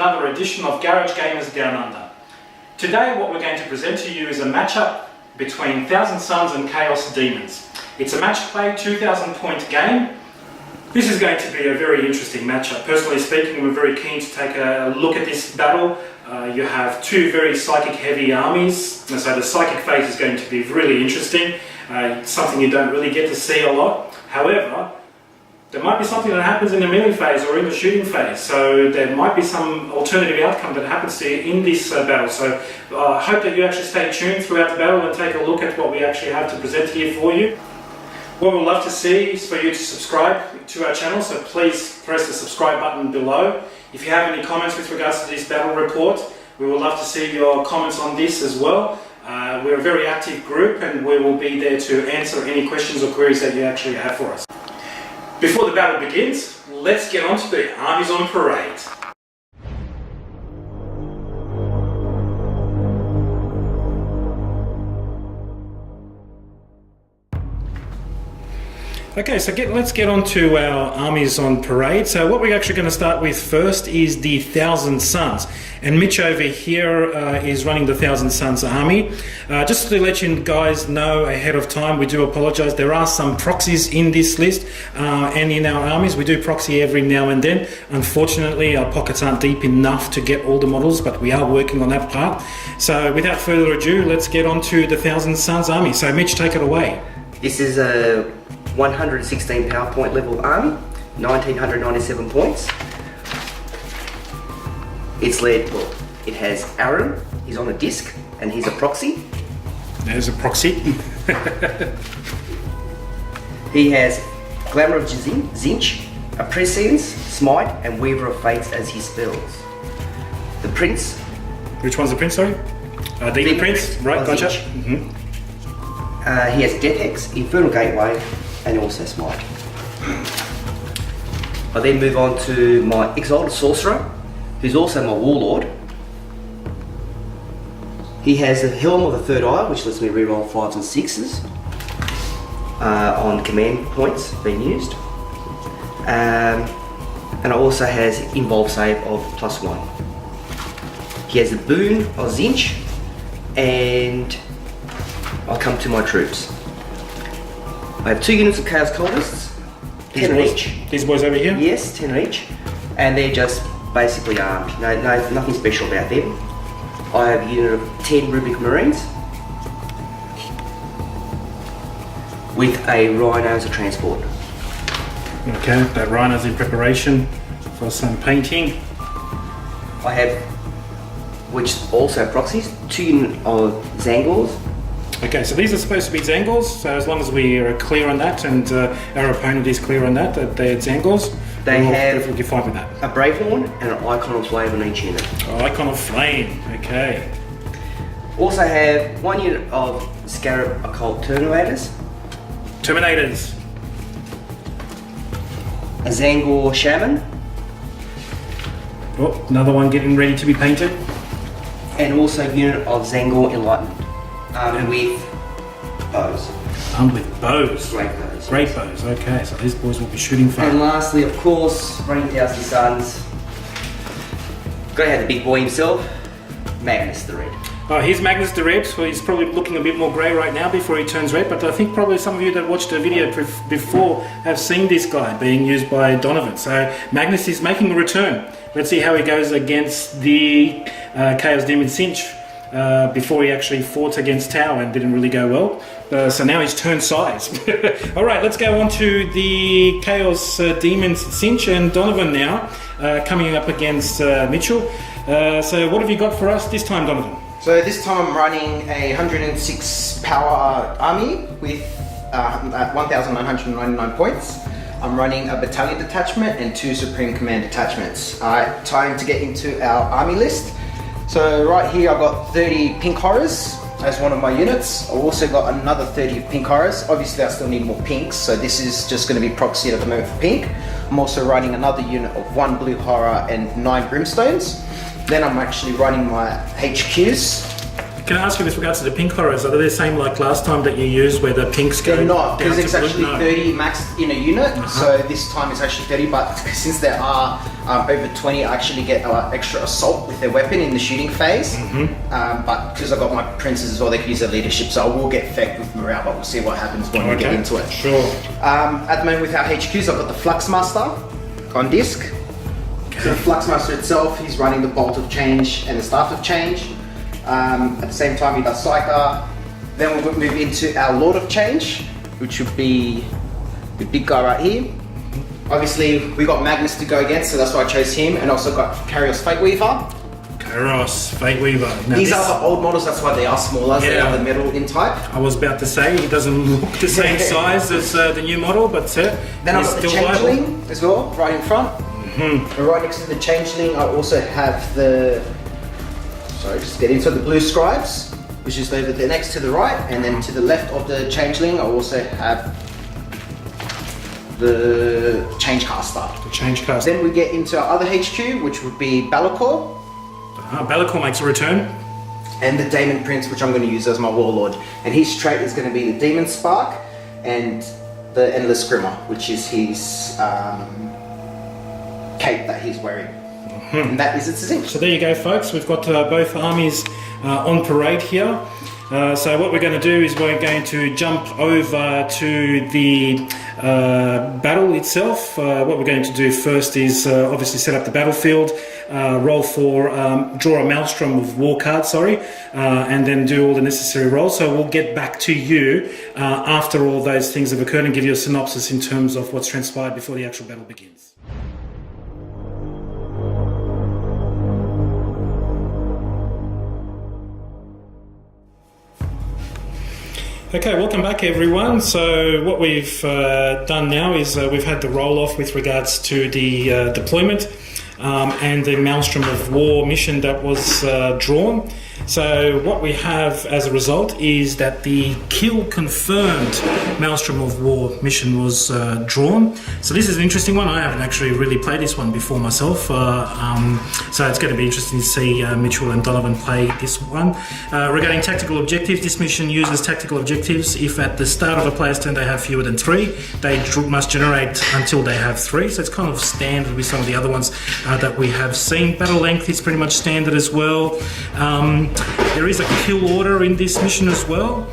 another edition of Garage Gamers Down Under. Today what we're going to present to you is a matchup between Thousand Suns and Chaos Demons. It's a match play 2,000 point game. This is going to be a very interesting matchup. Personally speaking, we're very keen to take a look at this battle. You have two very psychic heavy armies, and so the psychic phase is going to be really interesting. Something you don't really get to see a lot. However, there might be something that happens in the melee phase or in the shooting phase, so there might be some alternative outcome that happens to you in this battle. So I hope that you actually stay tuned throughout the battle and take a look at what we actually have to present here for you. What we'd love to see is for you to subscribe to our channel, so please press the subscribe button below. If you have any comments with regards to this battle report, we would love to see your comments on this as well. We're a very active group and we will be there to answer any questions or queries that you actually have for us. Before the battle begins, let's get on to the armies on parade. Okay, so let's get on to our armies on parade. So what we're actually going to start with first is the Thousand Suns. And Mitch over here is running the Thousand Suns army. Just to let you guys know ahead of time, we do apologise. There are some proxies in this list and in our armies. We do proxy every now and then. Unfortunately, our pockets aren't deep enough to get all the models, but we are working on that part. So without further ado, let's get on to the Thousand Suns army. So Mitch, take it away. This is a 116 power point level army, 1997 points. It's led, well, it has Aaron, he's on a disc, and he's a proxy. There's a proxy. He has Glamour of Tzeentch, a Prescience, Smite, and Weaver of Fates as his spells. The Prince. Which one's the Prince, sorry? Demon Prince, right, gotcha. He has Death Hex, Infernal Gateway, and also Smite. I then move on to my Exalted Sorcerer, who's also my Warlord. He has a Helm of the Third Eye, which lets me reroll 5s and 6s on command points being used. And I also has Involve Save of +1. He has the Boon of Tzeentch, and I come to my troops. I have 2 units of Chaos Cultists, 10 each. These boys over here? Yes, 10 each. And they're just basically armed. Nothing special about them. I have a unit of 10 Rubric Marines with a Rhino as a transport. Okay, that Rhino's in preparation for some painting. I have, which also proxies, 2 units of Zangors. Okay, so these are supposed to be Zangors, so as long as we are clear on that and our opponent is clear on that they're Zangors, they have perfectly fine with that. A Bravehorn and an Icon of Flame on each unit. Oh, Icon of Flame, okay. Also have 1 unit of Scarab Occult Terminators. Terminators. A Zangor Shaman. Oh, another one getting ready to be painted. And also a unit of Zangor Enlightenment. With bows. Armed with bows. Great bows. Great bows, okay, so these boys will be shooting far. And lastly, of course, running Thousand Suns. Gotta have the big boy himself, Magnus the Red. Oh, here's Magnus the Red, so he's probably looking a bit more grey right now before he turns red, but I think probably some of you that watched the video before have seen this guy being used by Donovan. So Magnus is making a return. Let's see how he goes against the Chaos Demon Tzeentch. Before he actually fought against Tau and didn't really go well. So now he's turned sides. Alright, let's go on to the Chaos Demons Tzeentch and Donovan now, coming up against Mitchell. So what have you got for us this time, Donovan? So this time I'm running a 106 power army with 1,999 points. I'm running a battalion detachment and 2 Supreme Command detachments. Alright, time to get into our army list. So right here I've got 30 Pink Horrors as one of my units. I've also got another 30 Pink Horrors. Obviously I still need more pinks, so this is just going to be proxy at the moment for pink. I'm also running another unit of 1 Blue Horror and 9 Brimstones. Then I'm actually running my HQs. Can I ask you with regards to the pink horrors, are they the same like last time that you used where the pinks go They're not, down because it's to blue? actually 30 max in a unit, so this time it's actually 30, but since there are Over 20, I actually get extra assault with their weapon in the shooting phase. But because I've got my princes as well, they can use their leadership, so I will get effect with morale, but we'll see what happens when we get into it. Sure. At the moment with our HQs, I've got the Fluxmaster on disc. So the Fluxmaster itself, he's running the Bolt of Change and the Staff of Change. At the same time, he does Psyker. Then we'll move into our Lord of Change, which would be the big guy right here. Obviously, we got Magnus to go against, so that's why I chose him, and also got Karios Fateweaver. Karios Fateweaver. Now These are the old models, that's why they are smaller, they are the metal in type. I was about to say, he doesn't look the same size as the new model, but then I've got the Changeling as well, right in front. And right next to the Changeling, I also have the, sorry, just get into the Blue Scribes, which is over there next to the right, and then to the left of the Changeling, I also have the Changecaster. The Changecaster. Then we get into our other HQ, which would be Balakor. Balakor makes a return. And the Daemon Prince, which I'm going to use as my Warlord. And his trait is going to be the Demon Spark and the Endless Scrimmer, which is his cape that he's wearing. And that is its Tzeentch. So there you go, folks. We've got both armies on parade here. So what we're going to do is we're going to jump over to the battle itself. What we're going to do first is obviously set up the battlefield, roll for, draw a Maelstrom of War card, and then do all the necessary rolls. So we'll get back to you after all those things have occurred and give you a synopsis in terms of what's transpired before the actual battle begins. Okay, welcome back everyone. So what we've done now is we've had the roll-off with regards to the deployment and the Maelstrom of War mission that was drawn. So what we have as a result is that the kill confirmed Maelstrom of War mission was drawn. So this is an interesting one. I haven't actually really played this one before myself. So it's going to be interesting to see Mitchell and Donovan play this one. Regarding tactical objectives, this mission uses tactical objectives. If at the start of a player's turn they have fewer than 3, they must generate until they have 3. So it's kind of standard with some of the other ones that we have seen. Battle length is pretty much standard as well. There is a kill order in this mission as well.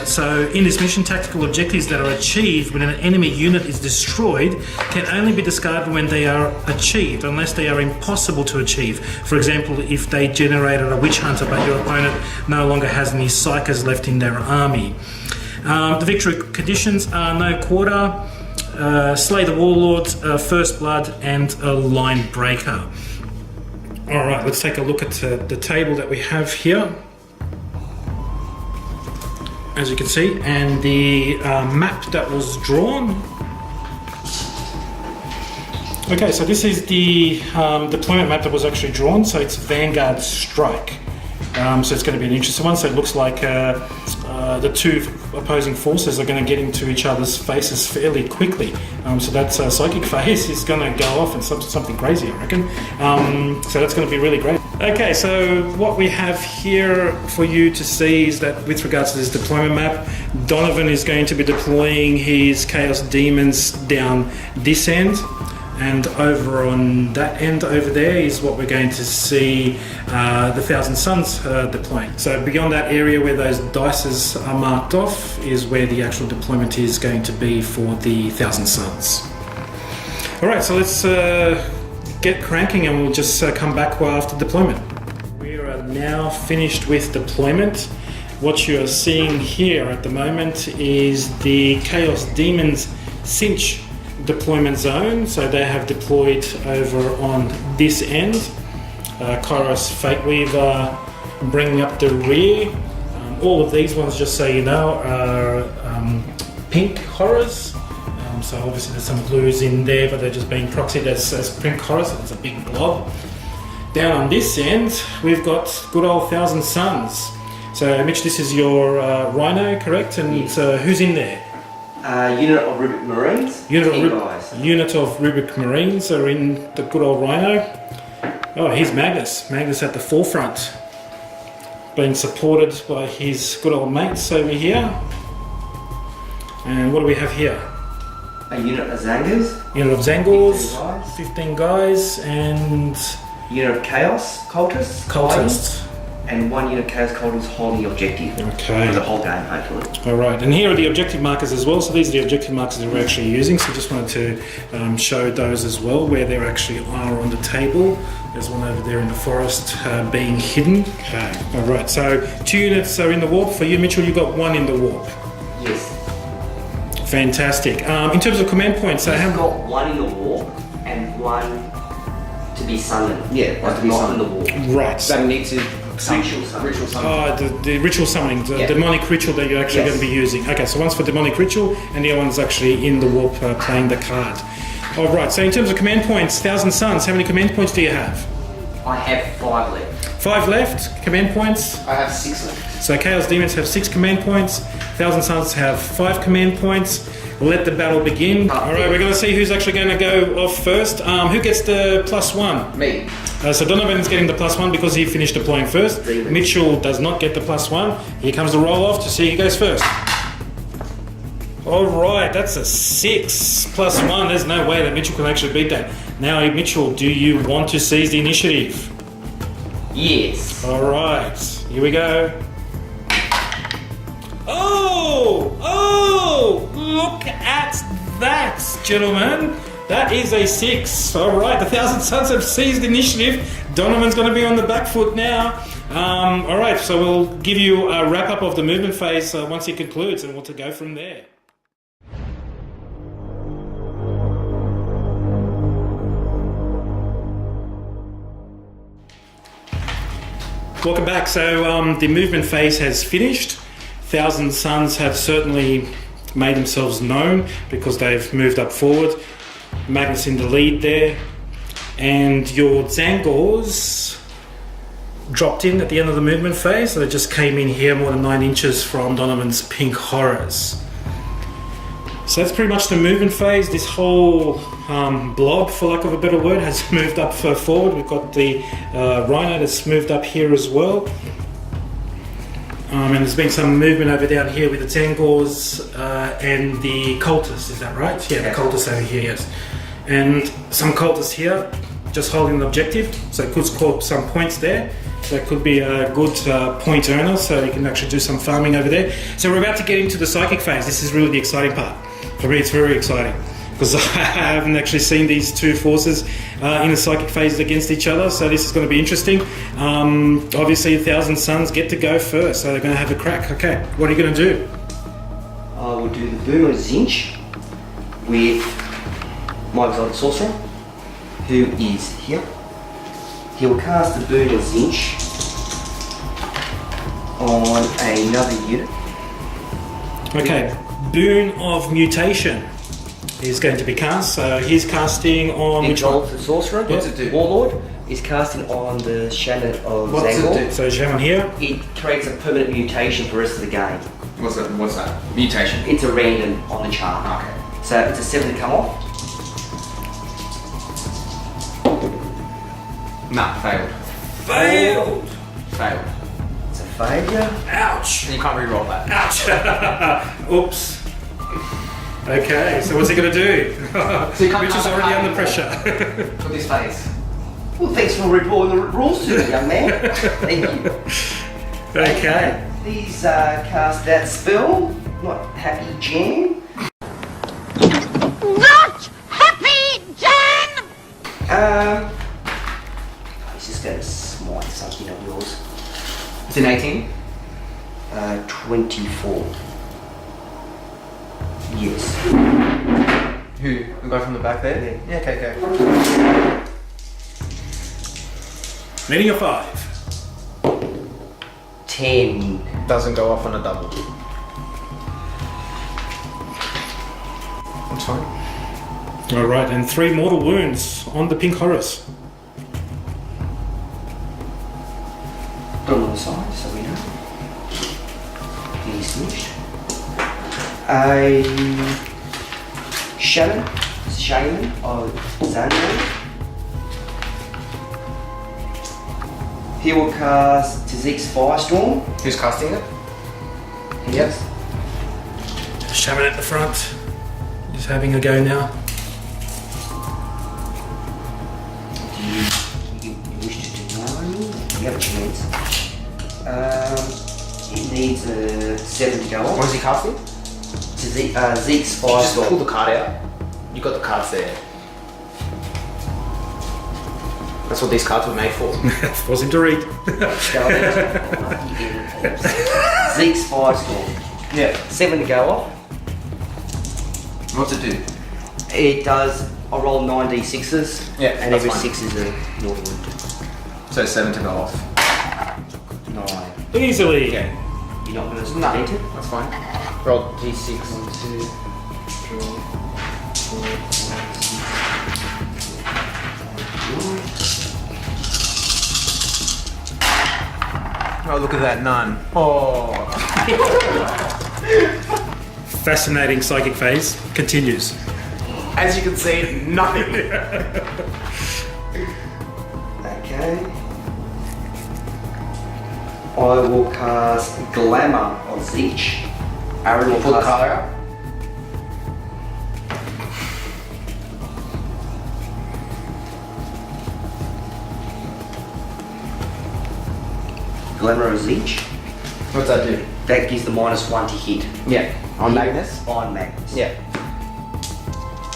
So in this mission, tactical objectives that are achieved when an enemy unit is destroyed can only be discarded when they are achieved, unless they are impossible to achieve. For example, if they generated a Witch Hunter but your opponent no longer has any Psychers left in their army. The victory conditions are no quarter, slay the Warlord, first blood, and a line breaker. Alright, let's take a look at the table that we have here, as you can see, and the map that was drawn. Okay, so this is the deployment map that was actually drawn, so it's Vanguard Strike. So it's going to be an interesting one. So it looks like the two opposing forces are going to get into each other's faces fairly quickly. So that psychic phase is going to go off and something crazy, I reckon. So that's going to be really great. Okay, so what we have here for you to see is that with regards to this deployment map, Donovan is going to be deploying his Chaos Demons down this end. And over on that end over there is what we're going to see the Thousand Suns deploying. So beyond that area where those dices are marked off is where the actual deployment is going to be for the Thousand Suns. Alright, so let's get cranking and we'll just come back after deployment. We are now finished with deployment. What you are seeing here at the moment is the Chaos Demons Tzeentch deployment zone. So they have deployed over on this end. Kairos Fateweaver bringing up the rear. All of these ones, just so you know, are pink horrors. So obviously there's some blues in there, but they're just being proxied as pink horrors, so it's a big blob. Down on this end, we've got good old Thousand Suns. So Mitch, this is your Rhino, correct? And Yes. Who's in there? Unit of Rubric Marines. Unit of Rubric Marines are in the good old Rhino. Oh, here's Magnus. Magnus at the forefront, being supported by his good old mates over here. And what do we have here? A unit of Zangers. Unit of Zangors, 15 guys. 15 guys, and Unit of Chaos Cultists. cultists. And 1 unit of Chaos Cultists holding the objective. Okay. For the whole game, hopefully. All right, and here are the objective markers as well. So these are the objective markers that we're actually using. So just wanted to show those as well, where they actually are on the table. There's one over there in the forest being hidden. Okay, all right, so 2 units are in the warp. For you, Mitchell, you've got 1 in the warp. Yes. Fantastic. In terms of command points, so I've got 1 in the warp and 1 to be summoned. Yeah, one to be not summoned. in the warp. right. That need to Ritual summon. Ritual summon. The ritual summoning, the Yeah. demonic ritual that you're actually Yes. going to be using. Okay, so one's for demonic ritual, and the other one's actually in the warp playing the card. All right, so in terms of command points, Thousand Suns, how many command points do you have? I have 5 left. 5 left, command points. I have 6 left. So Chaos Demons have 6 command points, Thousand Suns have 5 command points. Let the battle begin. All right, we're going to see who's actually going to go off first. Who gets the +1? Me. So Donovan's getting the +1 because he finished deploying first. Demons. Mitchell does not get the +1. Here comes the roll off to see who goes first. All right, that's a 6 +1. There's no way that Mitchell can actually beat that. Now, Mitchell, do you want to seize the initiative? Yes. All right, here we go. Oh, look at that, gentlemen. That is a 6. All right, the Thousand Suns have seized initiative. Donovan's going to be on the back foot now. All right, so we'll give you a wrap up of the movement phase once it concludes, and we'll to go from there. Welcome back. So the movement phase has finished. Thousand Suns have certainly made themselves known because they've moved up forward. Magnus in the lead there. And your Zangors dropped in at the end of the movement phase. So they just came in here more than 9 inches from Donovan's Pink Horrors. So that's pretty much the movement phase. This whole blob, for lack of a better word, has moved up forward. We've got the Rhino that's moved up here as well. And there's been some movement over down here with the Zangors and the Cultists, is that right? Yeah, the Cultists over here, yes. And some Cultists here, just holding an objective, so it could score some points there. So it could be a good point earner, so you can actually do some farming over there. So we're about to get into the psychic phase. This is really the exciting part. For me, it's very exciting, because I haven't actually seen these two forces in the psychic phases against each other, so this is going to be interesting. Obviously, Thousand Suns get to go first, so they're going to have a crack. Okay, what are you going to do? I will do the boom of Tzeentch with my exotic sorcerer, who is here. He will cast the boom of Tzeentch on another unit. Okay, Boon of Mutation is going to be cast. So he's casting on which one? Exalted sorcerer, What's it do? Warlord, is casting on the Shaman of What's it Zangor. do? So Shaman here. It creates a permanent mutation for the rest of the game. What's that? Mutation. It's a random on the chart. Okay. So it's a 7 to come off. Nah, failed. Failed! Failed. It's a failure. Ouch! You can't re-roll that. Ouch! Oops. Okay, so what's he going to do? So you can't Richard's have a already card under pressure. For this phase. Well, thanks for reporting the rules to me, young man. Thank you. Okay. Please cast that spell. Not happy Jan. Not happy, Jan! He's just going to smite something of yours. It's an 18. 24. Yes. Who? The guy from the back there? Yeah, okay, go. Meeting of 5. 10. Doesn't go off on a double. That's fine. Alright, and 3 mortal wounds on the Pink Horus. Put on the side so we know. He's finished. A Shaman of Zangor. He will cast Tzeentch's Firestorm. Who's casting it? Yes. Shaman at the front is He's having a go now. Do you wish to deny? You have a chance. It needs a 7 to go What on. is he casting? Tzeentch's Just pull Firestorm. the card out. You got the cards there. That's what these cards were made for. Force him to read. Tzeentch's Firestorm. Yeah. 7 to go off. What's it do? It does. I roll 9d6s. Yeah, And that's every fine. 6 is a mortal wound. So 7 to go off. 9. Easily. Okay. You're not going to No, dent it? that's fine. Roll d6. 1, 2, 3, 4, 5, 6, 7, 8, 9. Oh, look at that, none. Oh. Fascinating psychic phase continues. As you can see, nothing. Okay. I will cast Glamour on Tzeentch. Aaron will Pull the cast. card out. Glamour on Tzeentch. What's that do? That gives the -1 to hit. Yeah. On Magnus? On Magnus. Yeah.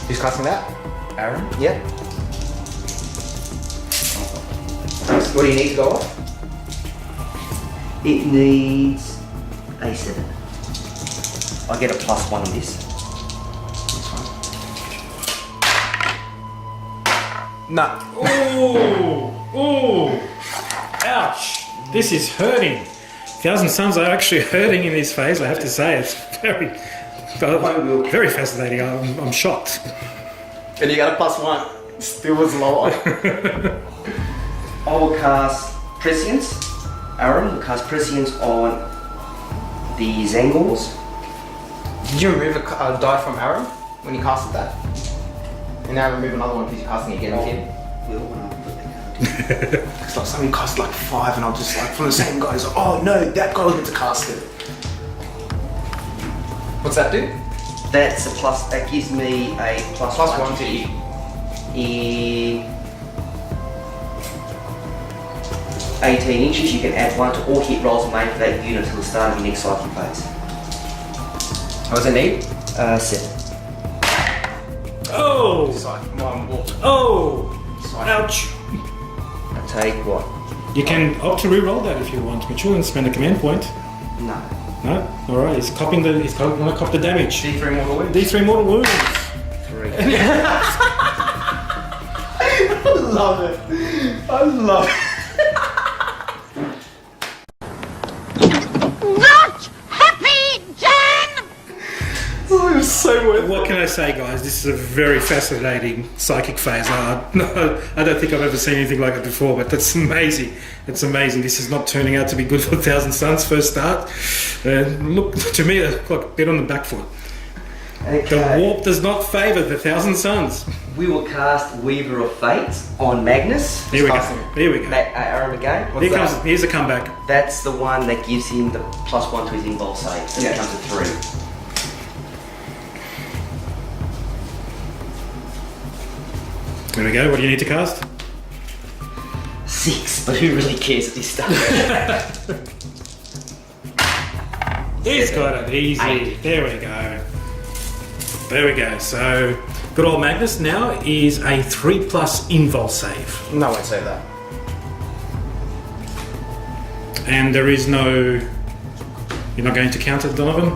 Who's casting that? Aaron. Yeah. What do you need to go off? It needs a 7. I get a +1 on this. That's fine. No. Ooh, ooh, ouch! This is hurting. Thousand Suns are actually hurting in this phase. I have to say, it's very fascinating. I'm shocked. And you got a +1. Still was lower. I will cast Prescience. Aaron will cast Prescience on the Zangors. Did you remove a die from Aaron when you casted that? And now remove another one because you're casting again with him. Will, when I put that card. It's like something cost like 5 and I'll just like from the same guy. He's like, oh no, that guy was meant to cast it. What's that do? That's a plus. That gives me a +1 +1 to you. In 18 inches, you can add 1 to all hit rolls made for that unit until the start of your next cycling phase. What was it need? 7. Oh, It's like one walk. oh, ouch! I take what? You can opt to re-roll that if you want, Mitchell, and spend a command point. No. No, all right. He's copying the. He's going to cop the damage. D3 mortal wound. D3 mortal wounds. 3. I love it. I love it. Not happy, Jan! Oh, it was so worth it. What can I say, guys? This is a very fascinating psychic phase. I don't think I've ever seen anything like it before, but that's amazing. It's amazing. This is not turning out to be good for Thousand Suns first start. Look, to me, it's like a bit on the back foot. The Okay. warp does not favour the Thousand Suns. We will cast Weaver of Fate on Magnus. Here we go. Casting. Here we go. Aaron again. Here comes. Here's a comeback. That's the one that gives him the +1 to his involved save. So it Yeah. becomes a 3. There we go. What do you need to cast? 6, but who really cares at this stage? He's got it easy. 8. There we go. There we go. So, good old Magnus now is a 3+ invul save. No, I won't say that. And there is no... You're not going to counter Donovan?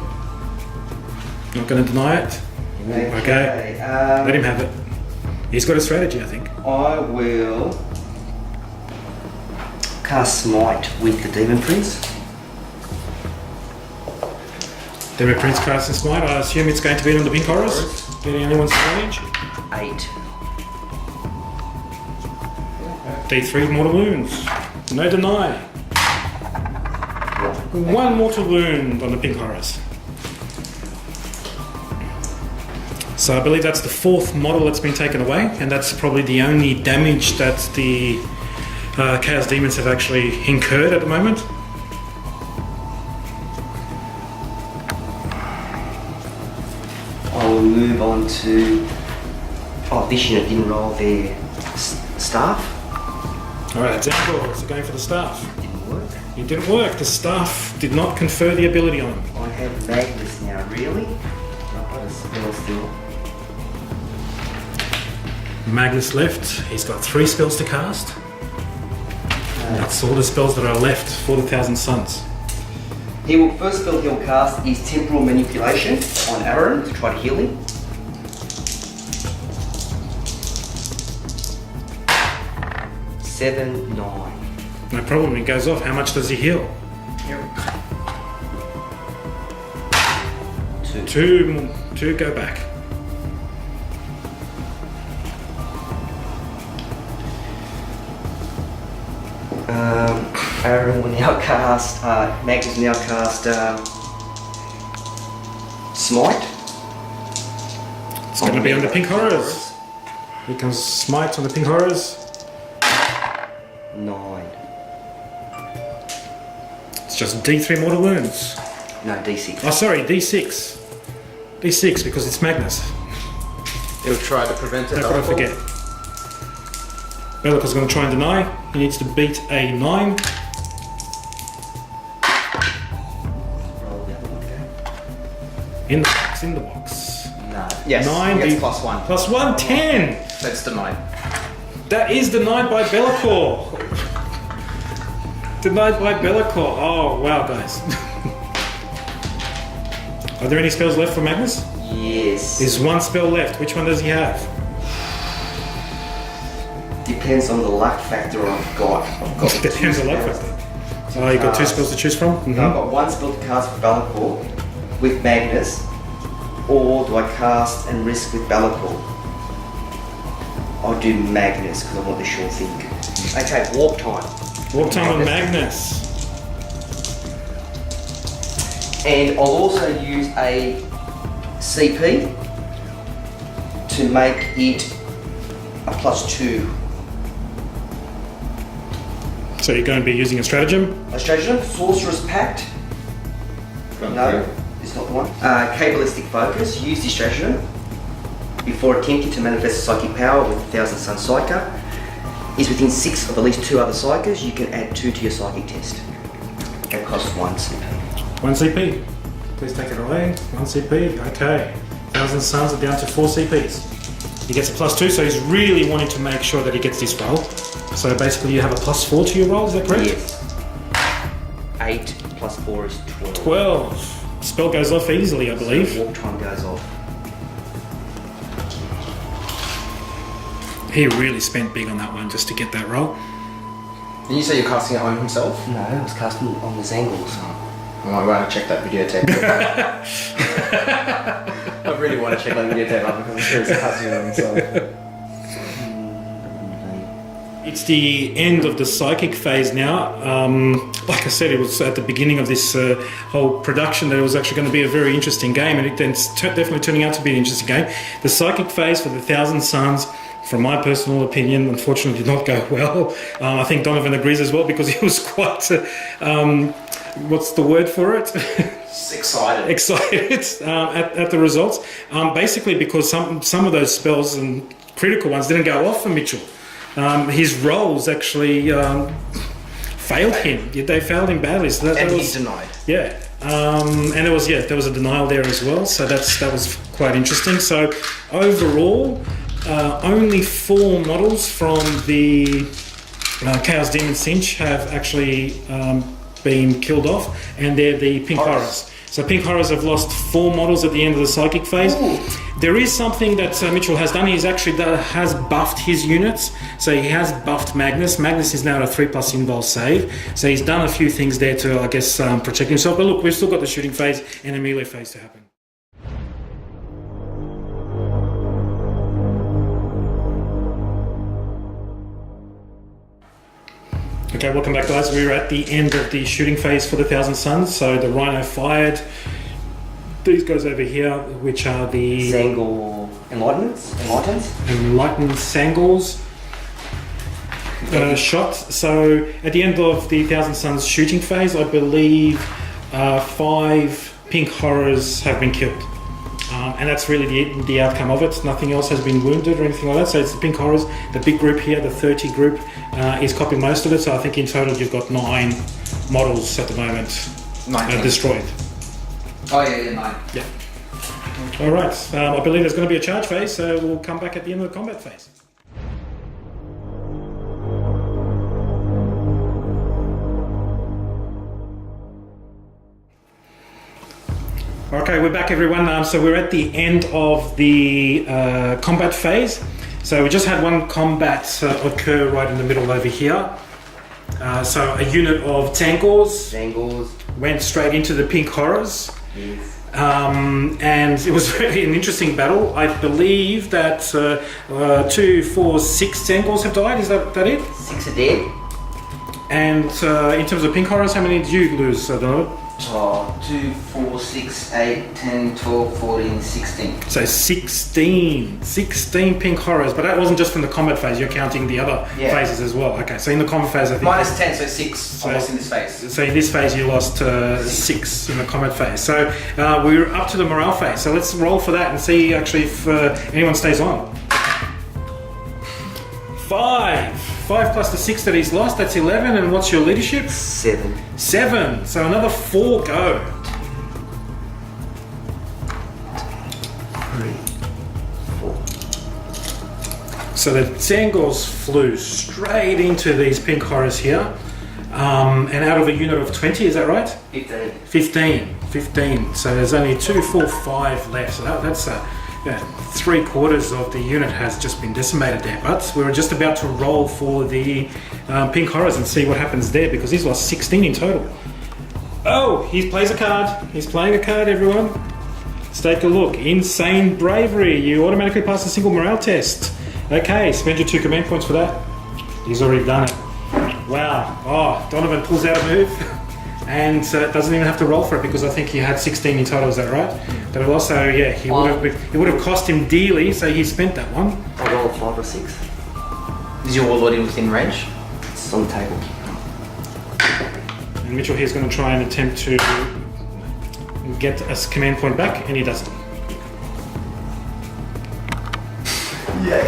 Not going to deny it? Okay. Let him have it. He's got a strategy, I think. I will cast Smite with the Demon Prince. Demon Prince casts and Smite. I assume it's going to be on the pink horrors. Getting anyone's range. 8. D3 mortal wounds. No deny. 1 mortal wound on the pink horrors. So I believe that's the 4th model that's been taken away, and that's probably the only damage that the Chaos Demons have actually incurred at the moment. I we'll move on to... Oh, this unit didn't roll their staff. Alright, Zangor, so going for the staff. Didn't work. It didn't work. The staff did not confer the ability on him. I have Magnus now, really? I've got a spell still. Magnus left. He's got 3 spells to cast. That's all the spells that are left for the Thousand Suns. First spell he'll cast is Temporal Manipulation on Aaron to try to heal him. Seven, 9. No problem, he goes off. How much does he heal? 2. 2 go back. Aaron will now cast, Magnus will now cast Smite. It's going to be on the Pink Horrors. Here comes Smite on the Pink Horrors. 9. It's just D3 mortal wounds. No, D6. Oh, sorry, D6. D6 because it's Magnus. He'll try to prevent it. How could I forget? Bellic is going to try and deny. He needs to beat a 9. In the box, in the box. No. Yes, 9, he gets the- +1. +1, 10! That's denied. That is denied by Bellicor. Denied by Bellicor. Oh, wow, guys. Are there any spells left for Magnus? Yes. There's 1 spell left. Which one does he have? Depends on the luck factor I've got. Depends on luck factor. Oh, you got 2 spells to choose from? No, I've got 1 spell to cast for Bellicor with Magnus, or do I cast and risk with Bellicor? I'll do Magnus because I want the sure thing. Okay, warp time. Warp time on Magnus. And I'll also use a CP to make it a +2. So you're going to be using a stratagem? A stratagem, Sorcerer's Pact. No, it's not the one. Cabalistic Focus. Use this stratagem before attempting to manifest a psychic power with the Thousand Sun Psyker. Is within 6 of at least 2 other psychers, you can add 2 to your psychic test. That costs 1 CP. 1 CP. Please take it away. 1 CP. Okay. Thousand Suns are down to 4 CPs. He gets a +2, so he's really wanting to make sure that he gets this roll. So basically you have a +4 to your roll, is that correct? Yes. 8 + 4 is 12. 12. Spell goes off easily, I believe. So warp time goes off. He really spent big on that one just to get that roll. And you say you're casting it on himself? No, I was casting on the Zangles. I might want to check that videotape. I really want to check that videotape up because I'm sure he's casting it on himself. It's the end of the psychic phase now. Like I said, it was at the beginning of this whole production that it was actually going to be a very interesting game, and it's definitely turning out to be an interesting game. The psychic phase for the Thousand Suns, from my personal opinion, unfortunately did not go well. I think Donovan agrees as well because he was quite, what's the word for it? Excited. Excited at the results. Basically because some of those spells and critical ones didn't go off for Mitchell. His rolls actually failed him. They failed him badly. So that And was, he's denied. yeah. And there was a denial there as well. So that was quite interesting. So overall, only 4 models from the Chaos Demon Tzeentch have actually been killed off, and they're the Pink Horrors. So Pink Horrors have lost 4 models at the end of the psychic phase. Ooh. There is something that Mitchell has done. He's actually has buffed his units. So he has buffed Magnus. Magnus is now at a 3+ invul save. So he's done a few things there to, I guess, protect himself. But look, we've still got the shooting phase and a melee phase to happen. Okay, welcome back, guys. We're at the end of the shooting phase for the Thousand Suns. So the Rhino fired these guys over here, which are the Zangle Enlightens. Enlightened Sangles shot. So at the end of the Thousand Suns shooting phase, I believe 5 Pink Horrors have been killed. and that's really the outcome of it. Nothing else has been wounded or anything like that. So it's the Pink Horrors. The big group here, the 30 group, is copying most of it. So I think in total you've got 9 models at the moment 19. destroyed. Oh yeah, 9. Yeah. All right. I believe there's going to be a charge phase, so we'll come back at the end of the combat phase. Okay, we're back, everyone. So we're at the end of the combat phase. So we just had one combat occur right in the middle over here. So a unit of Tzeentch went straight into the Pink Horrors. Yes. And it was really an interesting battle. I believe that 2, 4, 6 Tzeentch have died. Is that it? 6 are dead. And in terms of Pink Horrors, how many did you lose? I don't know. 2, 4, 6, 8, 10, 12, 14, 16. So 16 Pink Horrors, but that wasn't just from the combat phase, you're counting the other phases as well. Okay, so in the combat phase I think... Minus 10, so 6 I lost in this phase. So in this phase you lost 6 in the combat phase. So we're up to the morale phase, so let's roll for that and see actually if anyone stays on. 5 plus the 6 that he's lost, that's 11, and what's your leadership? 7. 7, so another 4 go. 3, 4. So the Tzeentch flew straight into these Pink Horrors here, and out of a unit of 20, is that right? 15. So there's only 2, 4, 5 left, so that's 3/4 of the unit has just been decimated there. But we were just about to roll for the Pink Horrors and see what happens there, because he's lost 16 in total. Oh, he plays a card. He's playing a card, everyone. Let's take a look. Insane Bravery. You automatically pass a single morale test. Okay, spend your 2 command points for that. He's already done it. Wow. Oh, Donovan pulls out a move and doesn't even have to roll for it, because I think he had 16 in total, is that right? But also, yeah, it would have cost him dearly, so he spent that one. I roll 5 or 6. Is your Warlord within range? It's on the table. And Mitchell here is going to try and attempt to get a command point back, and he doesn't. Yeah.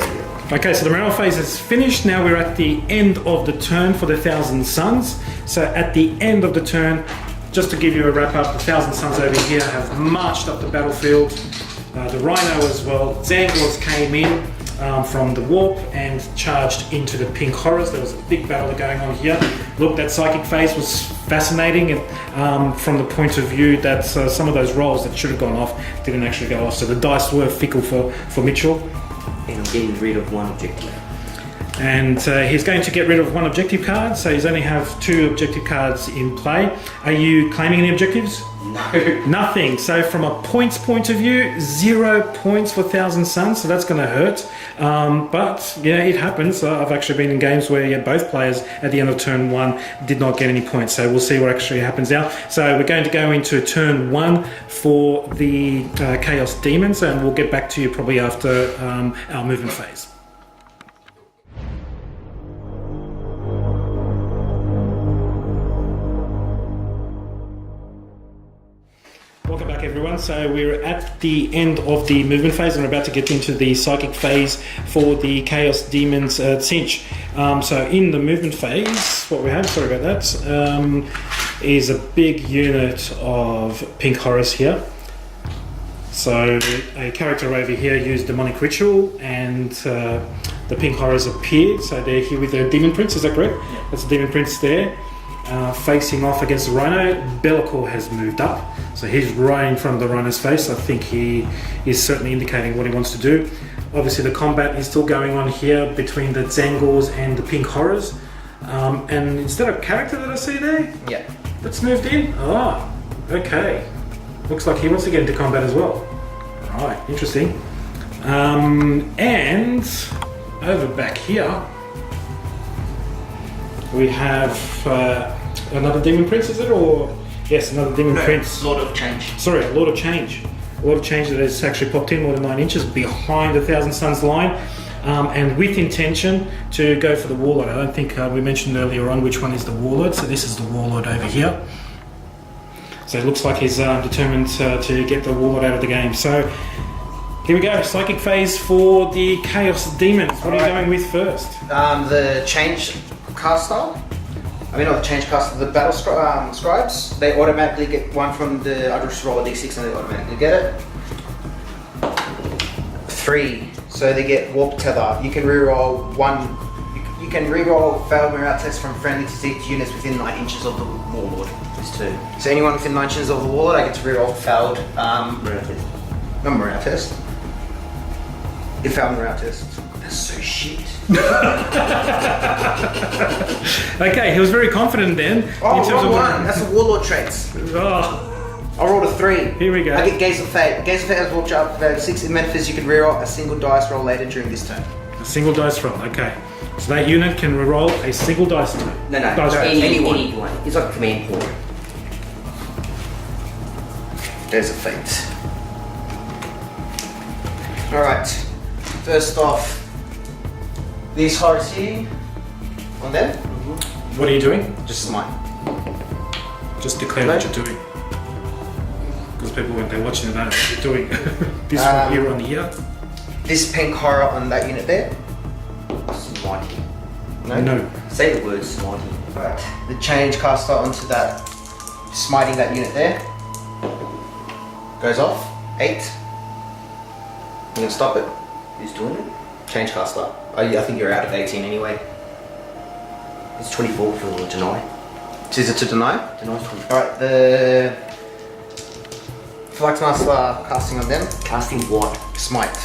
Okay, so the morale phase is finished. Now we're at the end of the turn for the Thousand Suns. So at the end of the turn, just to give you a wrap up, the Thousand Suns over here have marched up the battlefield. The Rhino as well. Tzeentch came in from the warp and charged into the Pink Horrors. There was a big battle going on here. Look, that psychic phase was fascinating, and from the point of view that some of those rolls that should have gone off didn't actually go off. So the dice were fickle for Mitchell. And I'm getting rid of 1 objective. And he's going to get rid of 1 objective card, so he's only have 2 objective cards in play. Are you claiming any objectives? No. Nothing. So from a points point of view, 0 points for Thousand Suns, so that's going to hurt. But yeah, it happens. I've actually been in games where both players at the end of turn 1 did not get any points. So we'll see what actually happens now. So we're going to go into turn 1 for the Chaos Demons, and we'll get back to you probably after our movement phase. Welcome back, everyone. So we're at the end of the movement phase, and we're about to get into the psychic phase for the Chaos Demons Tzeentch. So in the movement phase, what we have, sorry about that, is a big unit of Pink Horrors here. So a character over here used Demonic Ritual, and the Pink Horrors appeared. So they're here with their Demon Prince, is that correct? Yeah. That's the Demon Prince there. Facing off against the Rhino. Bellicor has moved up, so he's right in front of the Rhino's face. I think he is certainly indicating what he wants to do. Obviously the combat is still going on here between the Tzeentch and the Pink Horrors. And instead of character that I see there, Yeah. that's moved in. Ah, okay. Looks like he wants to get into combat as well. Right, interesting. And over back here, we have another Demon Prince, is it? Or yes, another Demon Prince. Lord of Change. Sorry, Lord of Change. Lord of Change that has actually popped in more than 9 inches behind the Thousand Suns line, and with intention to go for the Warlord. I don't think we mentioned earlier on which one is the Warlord, so this is the Warlord over here. So it looks like he's determined to get the Warlord out of the game. So Here we go, psychic phase for the Chaos Demons. What are you going with first? The change caster. I mean, not the change caster, the battle scribes. They automatically get one from the. I just roll a d6 and they automatically get it. 3. So they get warp tether. You can reroll one. You can reroll failed mirror test from friendly to Tzeentch units within 9 inches of the warlord. There's 2. So anyone within 9 inches of the warlord, I get to reroll failed. Mirror test. Not morale test. It failed morale test. That's so shit. Okay, he was very confident then. Oh, in terms wrong of one. That's the warlord traits. Oh, I rolled a 3. here we go. I get Gaze of Fate. Gaze of Fate has warp up 6. In Memphis, you can reroll a single dice roll later during this turn. A single dice roll, okay. So that unit can reroll a single dice roll. No, Dice roll. anyone. Anyone. It's like a command point. There's a Fate. Alright. First off, these horrors here on them. What are you doing? Just smite. Just declare what you're doing. Because people, when they're watching, they don't know what you're doing. This one here on here. This pink horror on that unit there. Smiting. No. Say the word smiting. Right. The change caster onto that, smiting that unit there. Goes off. 8. You can stop it. Who's doing it? Change caster. Oh, yeah, I think you're out of 18 anyway. It's 24 for deny. Is it to deny? Deny's 24. Alright, the Flux Master casting on them. Casting what? Smite.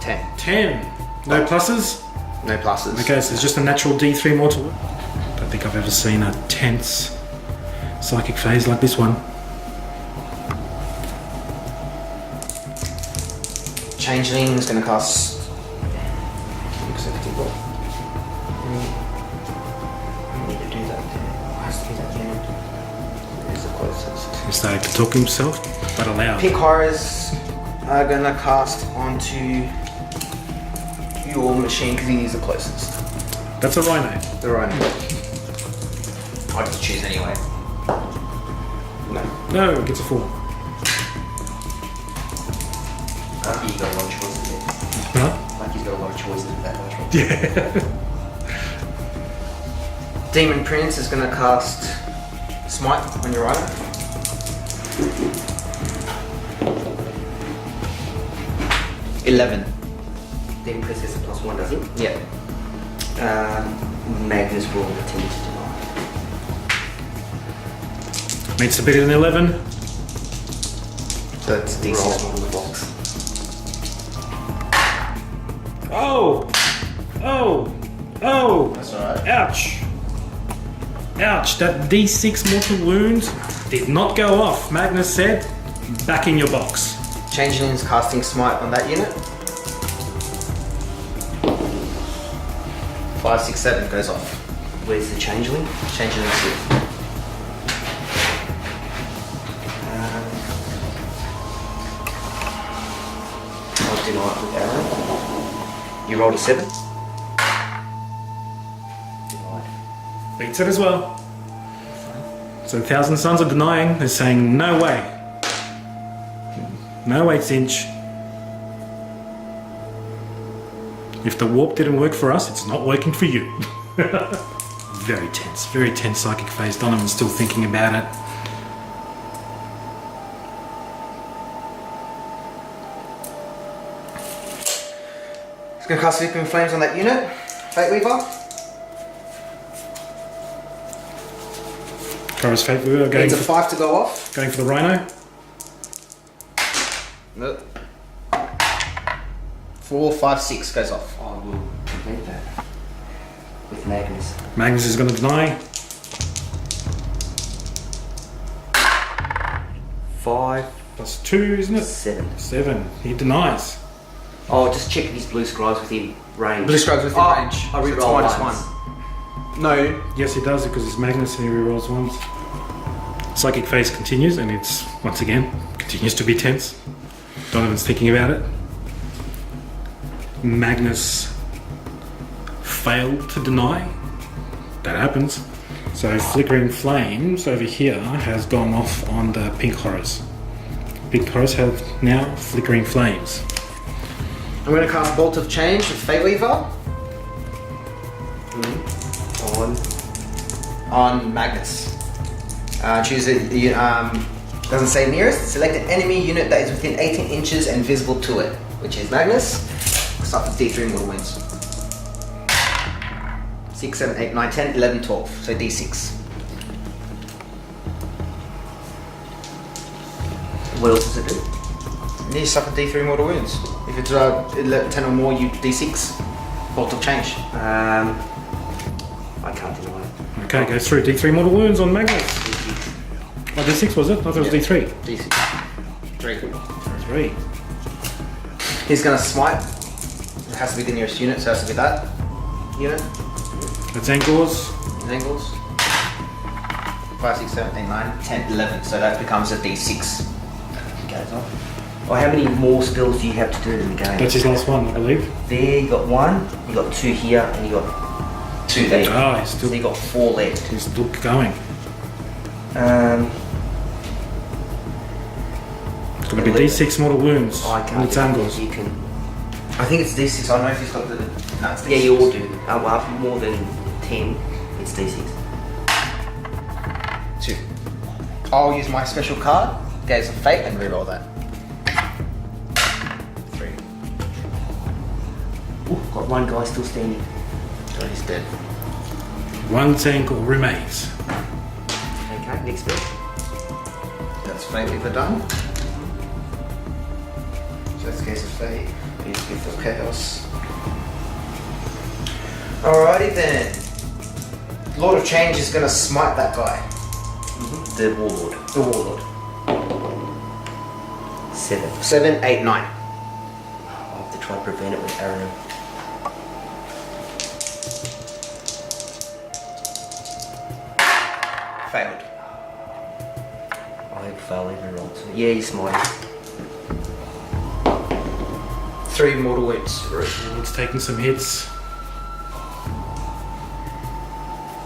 10. 10. No pluses? No pluses. Okay, so it's just a natural D3 more to it. Don't think I've ever seen a tense psychic phase like this one. Changeling is going to cast. I need to do that there. Has to be that unit. It's the closest. He's starting to talk to himself, but aloud. Pink horrors are going to cast onto your machine because he needs the closest. That's a rhino. The rhino. I have to choose anyway. No. No, it gets a 4. Lucky you got a lot of choices there. Huh? Like he's got a lot of choices with that much. Yeah. Demon Prince is going to cast Smite on your rhino. Then Princess a +1, does it? Yeah. Magnus will attempt to deny. Meets a bit in 11. So that's Roll D6. on the box. Oh! Oh! Oh! That's alright. Ouch! Ouch! That D6 mortal wound did not go off. Magnus said, back in your box. Changeling is casting Smite on that unit. 5, 6, 7 goes off. Where's the changeling? Changeling is here. I'll deny it with arrow. You rolled a 7? Denied. Beats it as well. So 1,000 Sons are denying. They're saying, no way. No way, Tzeentch. If the warp didn't work for us, it's not working for you. Very tense psychic phase. Donovan's still thinking about it. He's going to cast Sleeping Flames on that unit. Fate Weaver. Kara's Fate Weaver going Needs a for, 5 to go off. going for the Rhino. Nope. 4, 5, 6 goes off. I will complete that. With Magnus. Magnus is going to deny. 5, Plus 2, isn't it? 7. 7. He denies. Oh, just check these blue scribes within range. Blue Scribe's within range. I So it's reroll -1. No. Yes, he does it because it's Magnus and he rerolls ones. Psychic phase continues and it's, once again, continues to be tense. Donovan's thinking about it. Magnus failed to deny. That happens. So Flickering Flames over here has gone off on the pink horrors. big horrors have now flickering flames. I'm going to cast Bolt of Change with Fate Weaver on Magnus. Choose a, doesn't say nearest, select an enemy unit that is within 18 inches and visible to it, which is Magnus. Start with D3 mortal wounds. 6, 7, 8, 9, 10, 11, 12, so D6. What else does it do? You suffer D3 mortal wounds. If it's 10 or more, you D6. Bolt of Change. I can't deny it. Okay, go through D3 mortal wounds on Magnus. Oh, D6 was it? I thought it was D3. D6. 3. 3. He's going to smite. It has to be the nearest unit, so it has to be that unit. That's Angors. Angles. 5, 6, 7, 8, 9, 10, 11. So that becomes a D6. Goes on. Oh, how many more spells do you have to do in the game? That's his last one, I believe. There, you got 1, you got 2 here, and you got 2 there. Oh, he's So still, you got 4 left. he's still going. It's going to be D6 mortal wounds. I on can't. its Angors. You can. I think it's D6. I don't know if he's got the. No, it's D6. Yeah, you all do. Well, more than 10, it's D6. 2. I'll use my special card, Gaze of Fate, and reroll that. 3. Ooh, got 1 guy still standing. Oh, he's dead. One Tzeentch remains. Okay, next spell. That's Fate Weaver done. So that's Gaze of Fate. He's Gift of Chaos. Alrighty then. Lord of Change is gonna smite that guy. The Warlord. The Warlord. 7. 7, 8, 9. I'll have to try and prevent it with Aaron. Failed. I fail every roll too. Yeah, he's smiting. 3 mortal wounds. It's taking some hits.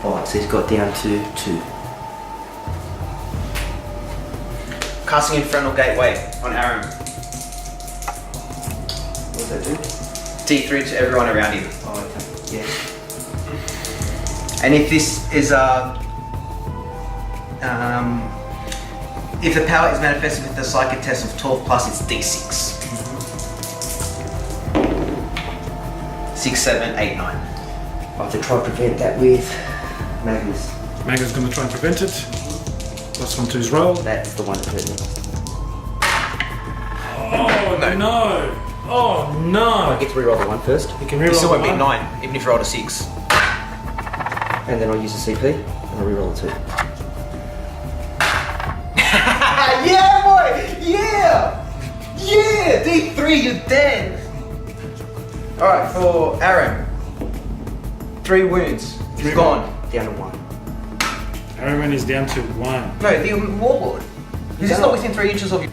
Alright, so he's got down to 2. Casting Infernal Gateway on Aaron. What does that do? D3 to everyone around him. Oh, okay. Yeah. And if this is if the power is manifested with the psychic test of 12 plus, it's D6. 6, 7, 8, 9. I have to try and prevent that with Magnus. Magnus going to try and prevent it. +1 to his roll. That's the one that hurt me. Oh no! Oh no! I get to reroll the 1 first, You can You reroll still won't the be one. 9, even if you rolled a 6. and then I'll use the CP, and I'll reroll the 2. Yeah, boy! Yeah! Yeah! D3, you're dead! Alright, for Aaron. 3 wounds. He's 3 gone. Down to 1. Aaron is down to 1. No, the Warlord. He's just not within 3 inches of you.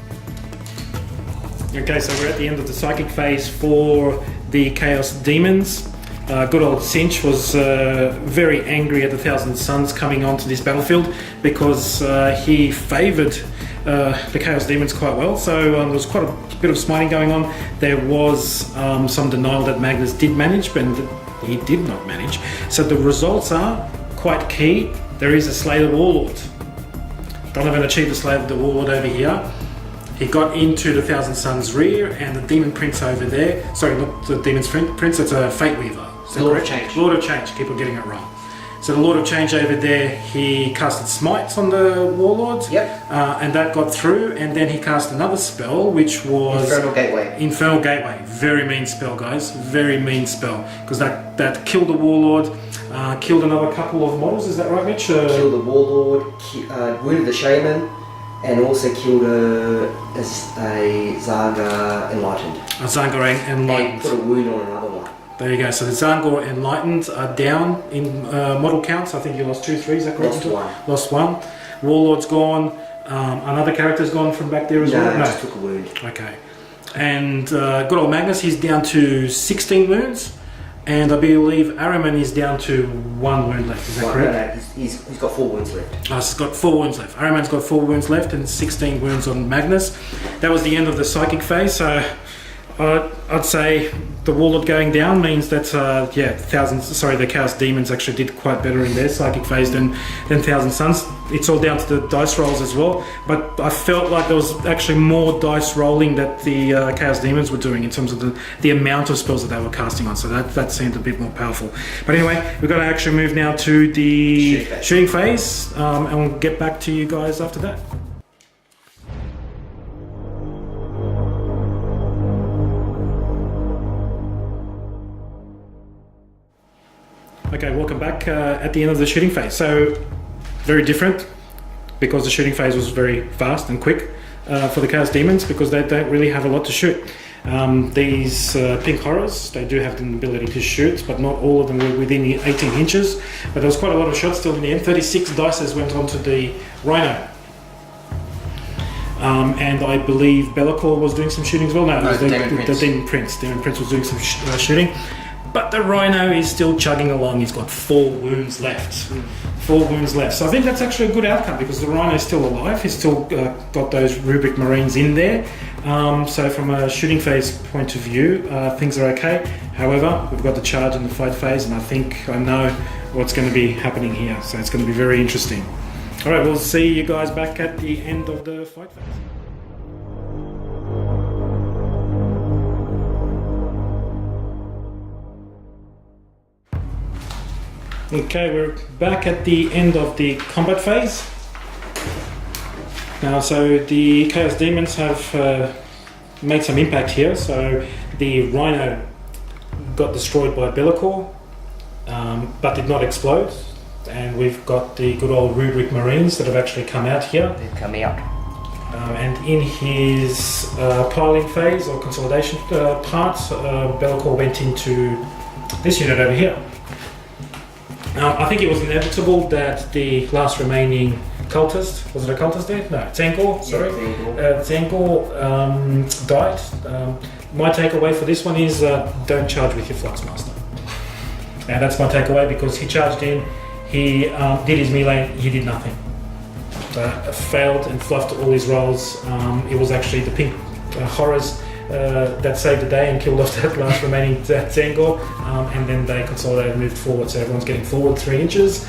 Okay, so we're at the end of the psychic phase for the Chaos Demons. Good old Tzeentch was very angry at the Thousand Suns coming onto this battlefield because he favoured the Chaos Demons quite well. So there was quite a bit of smiting going on. There was some denial that Magnus did manage, but he did not manage. So the results are quite key. There is a Slay the Warlord. Donovan achieved the Slay of the Warlord over here. He got into the Thousand Suns rear and the Demon Prince over there. Sorry, not the Demon's Prince, it's a Fate Weaver. Is that Lord of correct? Change. Lord of Change, keep on getting it wrong. So the Lord of Change over there, he casted Smites on the Warlords. Yep. And that got through, and then he cast another spell, which was Infernal Gateway. Infernal Gateway. Very mean spell, guys. Very mean spell. Because that killed the Warlord, killed another couple of models, is that right, Mitch? Killed the Warlord, wounded the Shaman, and also killed a Zaga Enlightened. A Zangor And Enlightened. put a wound on another one. There you go. So the Zangor Enlightened are down in model counts. I think you lost 2, 3. Is that correct? Lost 1. Lost 1. Warlord's gone. Another character's gone from back there as well. No, just took a wound. Okay. And good old Magnus, he's down to 16 wounds. And I believe Araman is down to 1 wound left, is that correct? No, he's got 4 wounds left. He's got 4 wounds left. Araman's got 4 wounds left and 16 wounds on Magnus. That was the end of the psychic phase, so I'd say the Warlord going down means that, the Chaos Demons actually did quite better in their psychic phase than Thousand Suns. It's all down to the dice rolls as well, but I felt like there was actually more dice rolling that the Chaos Demons were doing in terms of the amount of spells that they were casting on, so that seemed a bit more powerful. But anyway, we've got to actually move now to the shooting phase, and we'll get back to you guys after that. Okay, welcome back at the end of the shooting phase. So, very different because the shooting phase was very fast and quick for the Chaos Demons because they don't really have a lot to shoot. These pink horrors, they do have the ability to shoot, but not all of them were within the 18 inches. But there was quite a lot of shots still in the end. 36 dices went onto the Rhino. And I believe Be'lakor was doing some shooting as well. No, it was the Demon Prince. Demon Prince was doing some shooting. But the Rhino is still chugging along. He's got 4 wounds left. 4 wounds left. So I think that's actually a good outcome because the Rhino is still alive. He's still got those Rubric Marines in there. So from a shooting phase point of view, things are okay. However, we've got the charge and the fight phase, and I think I know what's going to be happening here. So it's going to be very interesting. All right, we'll see you guys back at the end of the fight phase. Okay, we're back at the end of the combat phase. Now, so the Chaos Demons have made some impact here. So the Rhino got destroyed by Be'lakor, but did not explode. And we've got the good old Rubric Marines that have actually come out here. They've come out. And in his piling phase or consolidation part, Be'lakor went into this unit over here. I think it was inevitable that the last remaining cultist, was it a cultist there? No, Tzeentch, sorry. Tzeentch died. My takeaway for this one is don't charge with your Fluxmaster. And that's my takeaway because he charged in, he did his melee, he did nothing. Failed and fluffed all his rolls. It was actually the pink horrors that saved the day and killed off that last remaining Tzeentch, and then they consolidated and moved forward, so everyone's getting forward 3 inches.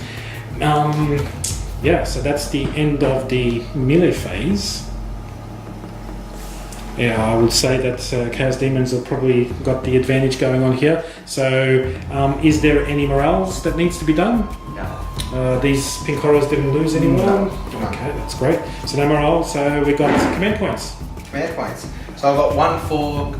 So that's the end of the melee phase. Yeah, I would say that Chaos Demons have probably got the advantage going on here. So, is there any morales that needs to be done? No. These pink horrors didn't lose anyone? No. Okay, that's great. So no morale, so we got command points. Command points. So I've got one for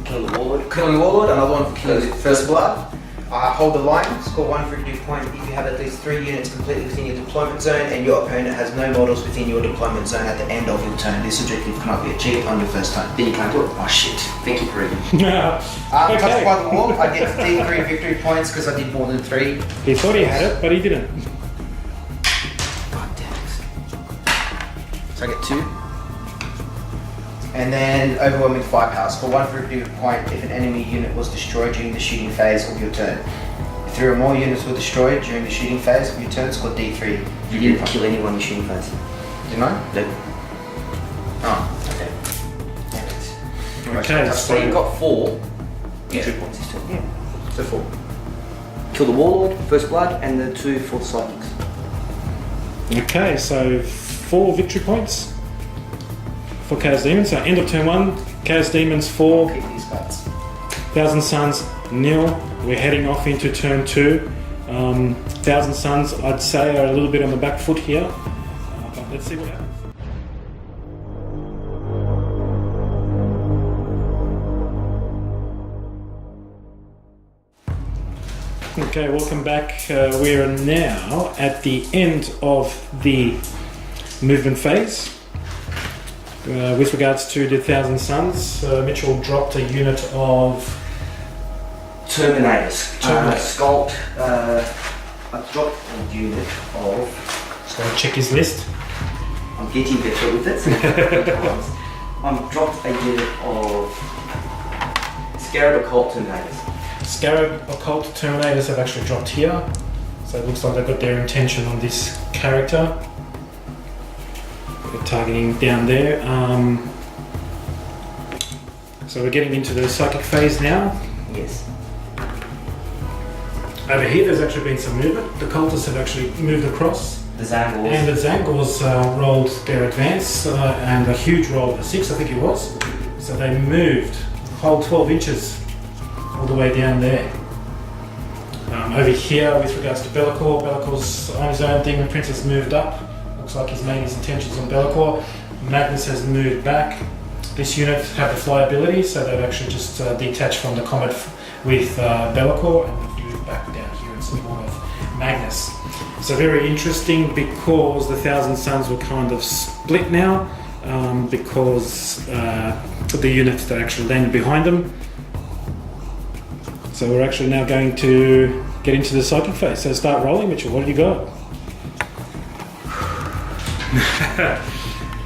Killing the Warlord. another one for killing First Blood. Hold the line, score 1 victory point if you have at least 3 units completely within your deployment zone and your opponent has no models within your deployment zone at the end of your turn. This objective cannot be achieved on your first turn. Then you can't do it. Oh shit. Thank you for reading. Touched by the wall, I get 3 victory points because I did more than 3. He thought he had it, but he didn't. God damn it. So I get 2. And then overwhelming firepower. Score 1 victory point if an enemy unit was destroyed during the shooting phase of your turn. If 3 or more units were destroyed during the shooting phase of your turn, score D3. You didn't kill anyone in your shooting phase. Didn't I? No. Oh, okay. Okay, So you got 4 Yeah. victory points this turn. Yeah. So 4. Kill the Warlord, First Blood, and the 2 for the Psychics. Okay, so 4 victory points for Chaos Demons. So end of turn 1, Chaos Demons 4, Keep these cards. Thousand Suns 0. We're heading off into turn 2. Thousand Suns, I'd say, are a little bit on the back foot here. But let's see what happens. Okay, welcome back. We are now at the end of the movement phase. With regards to the Thousand Suns, Mitchell dropped a unit of Terminators. Terminator. Sculpt. I dropped a unit of. So I'll check his list. I'm getting better with it. I'm dropped a unit of Scarab Occult Terminators. Scarab Occult Terminators have actually dropped here. So it looks like they've got their intention on this character. They're targeting down there. So we're getting into the psychic phase now. Yes. Over here there's actually been some movement. The cultists have actually moved across. The Zangors. And the Zangors rolled their advance and a huge roll of a 6, I think it was. So they moved a whole 12 inches all the way down there. Over here, with regards to Be'lakor's on his own. Demon Prince has moved up. Looks like he's made his intentions on Be'lakor. Magnus has moved back. This unit have the fly ability, so they've actually just detached from the combat with Be'lakor and have moved back down here in support of Magnus. So very interesting because the Thousand Suns were kind of split now because the units that actually landed behind them. So we're actually now going to get into the psychic phase. So start rolling, Mitchell. What have you got?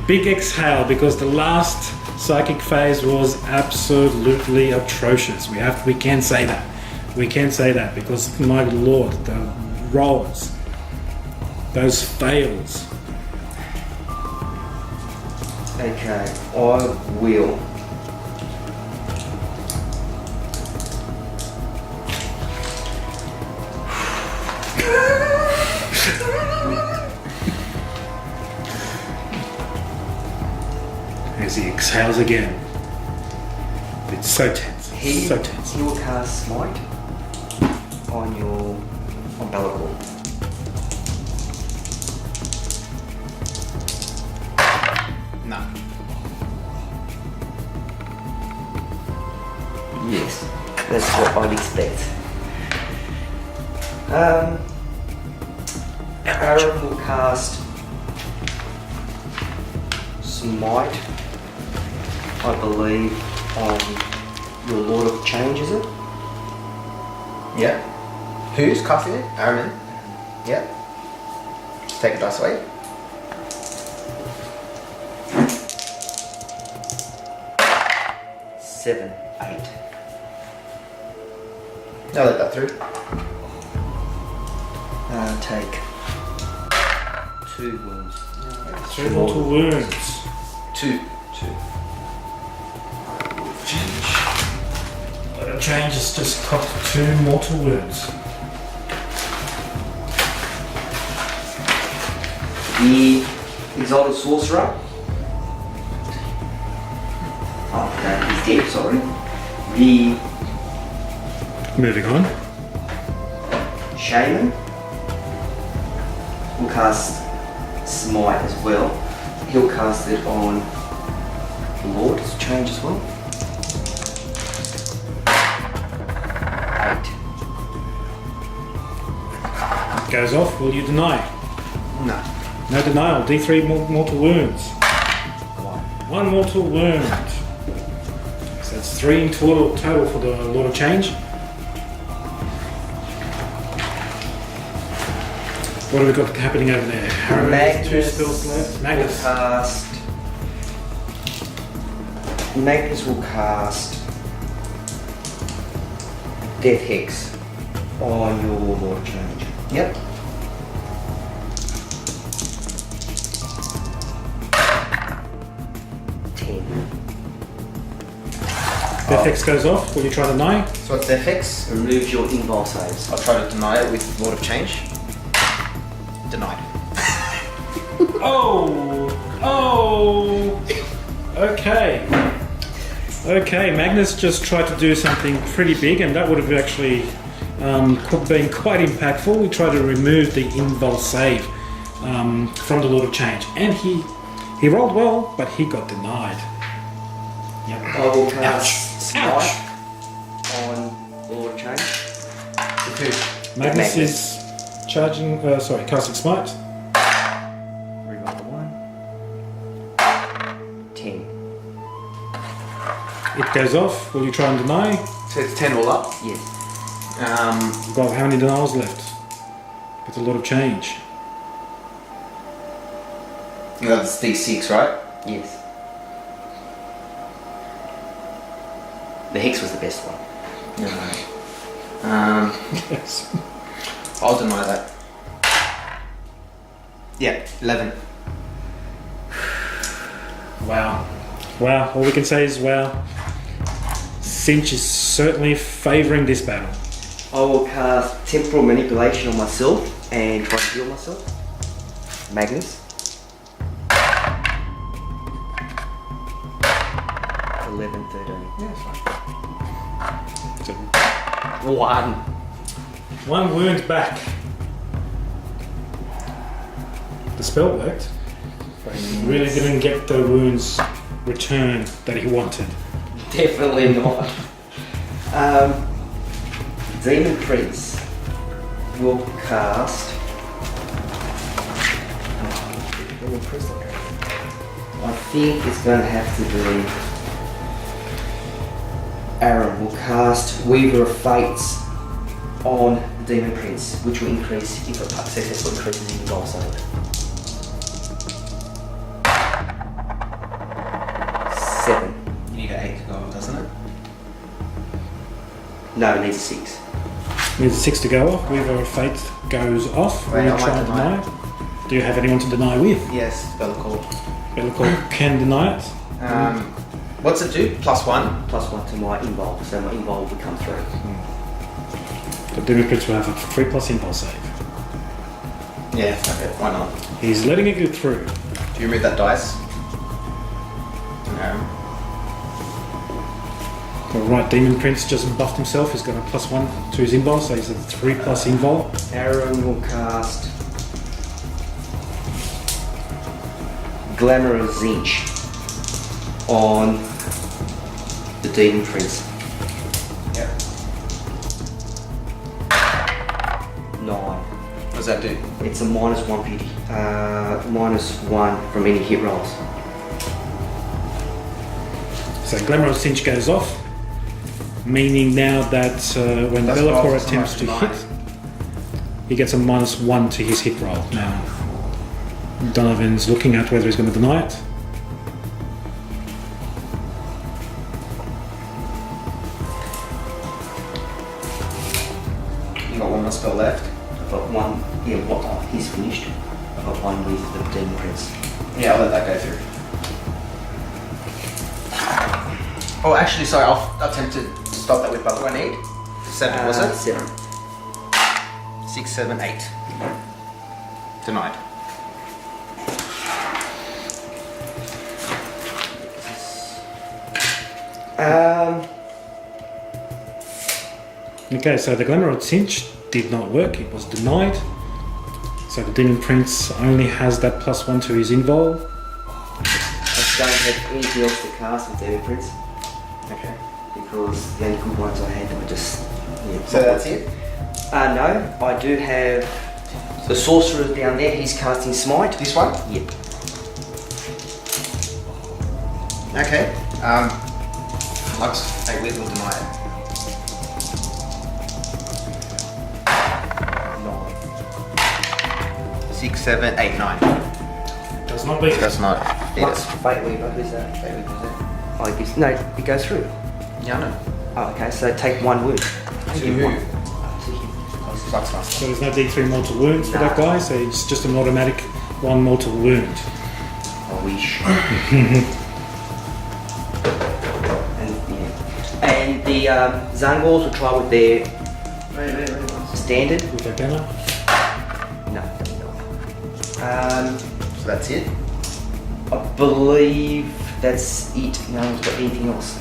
Big exhale because the last psychic phase was absolutely atrocious. We can say that. We can say that because my lord, the rolls, those fails. Okay, I will. As he exhales again. It's so tense. So tense. He will cast Smite on Be'lakor. No. Yes, that's what I'd expect. Aaron will cast Smite, I believe, on your Lord of Change, is it? Yeah. Who's casting it? Aramin. Yeah. Just take a dice away. Seven, 8. I'll let that through. Take 2 wounds. 3 mortal wounds. 2. Change has just cost 2 mortal wounds. The Exalted Sorcerer. Oh, okay, he's dead, sorry. The Moving on. Shaman will cast Smite as well. He'll cast it on the Lord. It's change as well. 8. Goes off. Will you deny? No. No denial. D3 mortal wounds. 1 mortal wound. So that's 3 in total for the Lord of Change. What have we got happening over there? Harrow has 2 spells left. Magnus. Magnus will cast Death Hex on your Lord of Change. Yep. Death Hex goes off. Will you try to deny? So what's their fix? Removes your invul saves. I'll try to deny it with Lord of Change. Denied. Okay, Magnus just tried to do something pretty big and that would have actually been quite impactful. We tried to remove the invul save from the Lord of Change and he rolled well, but he got denied. Yep. I will cast Smite on Lord of Change. Magnus is charging, casting Smite. Reroll the 1. 10. It goes off. Will you try and deny? So it's 10 all up. Yes. We've got how many denials left? With a lot of change. That's D6, right? Yes. The Hex was the best one. No. Yes. I'll deny that. Yeah, 11. Wow. Wow. All we can say is wow. Tzeentch is certainly favouring this battle. I will cast Temporal Manipulation on myself and try to heal myself. Magnus. 11, 13. Yeah, it's fine. So, 1. one wound back. The spell worked, but he really didn't get the wounds return that he wanted. Definitely not. Demon Prince will cast. I think it's going to have to be. Aaron will cast Weaver of Fates on the Demon Prince, which will increase if a successful increases in roll save. 7. You need an 8 to go, doesn't it? No, it needs a 6. Needs a 6 to go off. Weaver of Fate goes off. Wait, Will I you try might and deny deny it? Do you have anyone to deny with? Yes, Bellicor. Bellicor can deny it. What's it do? +1? +1 to my involve, so my involve will come through. The Demon Prince will have a 3+ impulse save. Yeah, okay, why not? He's letting it go through. Do you remove that dice? No. Alright, Demon Prince just buffed himself. He's got a +1 to his invul, so he's at 3+ invul. Aaron will cast Glamour of Tzeentch on the Demon Prince. Yeah. 9. What does that do? It's a -1 beauty. -1 from any hit rolls. So Glamour of Tzeentch goes off, meaning now that when That's Bellicor roll, attempts to something hit, he gets a -1 to his hit roll. Now, Donovan's looking at whether he's going to deny it. You got one more spell left? I've got 1. Yeah, what? He's finished. I've got 1 with the Demon Prince. Yeah, I'll let that go through. Oh, actually, sorry, I'll attempt to stop that with what do I need? 7, was it? 7. 6, 7, 8. Denied. Okay, so the Glamour of Tzeentch did not work. It was denied. So the Demon Prince only has that +1 to his invul. I don't have anything else to cast with Demon Prince Okay. because the only good ones I had were just. Yeah, So that's it? No, I do have the sorcerer down there. He's casting Smite. This one? Yep. Okay. Lux, hey, we will deny it. 9. 6, 7, 8, 9. Does not beat. That's not. What's Fate Weaver? Who's that? Fate Weaver, is it? Oh, it gives, no, it goes through. Yeah, I know. Oh, okay, so take 1 wound. To Give who? one. To him. Lux last. So there's no D3 mortal wounds for Nah. that guy, so it's just an automatic 1 mortal wound. I wish. And the Zangors will try with their standard. With that banner. No, doesn't do So that's it? I believe that's it. No one's got anything else.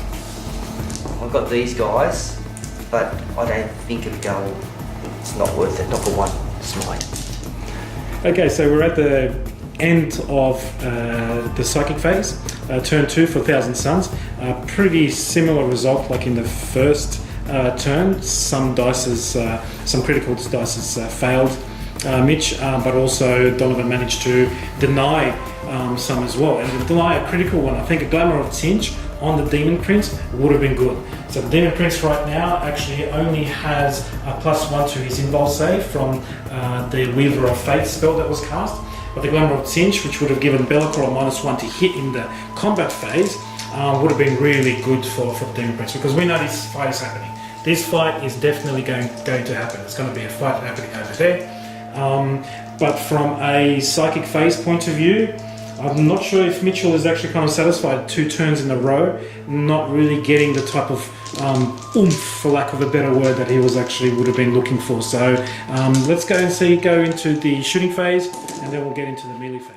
I've got these guys, but I don't think it'll go. It's not worth it. Not for 1 smite. Okay, so we're at the end of the psychic phase. Turn 2 for Thousand Suns. Pretty similar result like in the first turn. Some critical dices failed Mitch, but also Donovan managed to deny some as well. And to deny a critical one, I think a Glamour of Tzeentch on the Demon Prince would have been good. So the Demon Prince right now actually only has a +1 to his invul save from the Weaver of Fate spell that was cast. But the Glamour of Tzeentch, which would have given Bellicor a -1 to hit in the combat phase, would have been really good for the Demon Prince, because we know this fight is happening. this fight is definitely going to happen. There's going to be a fight happening over there. But from a psychic phase point of view, I'm not sure if Mitchell is actually kind of satisfied 2 turns in a row, not really getting the type of oomph, for lack of a better word, that he was actually would have been looking for. So let's go into the shooting phase, and then we'll get into the melee phase.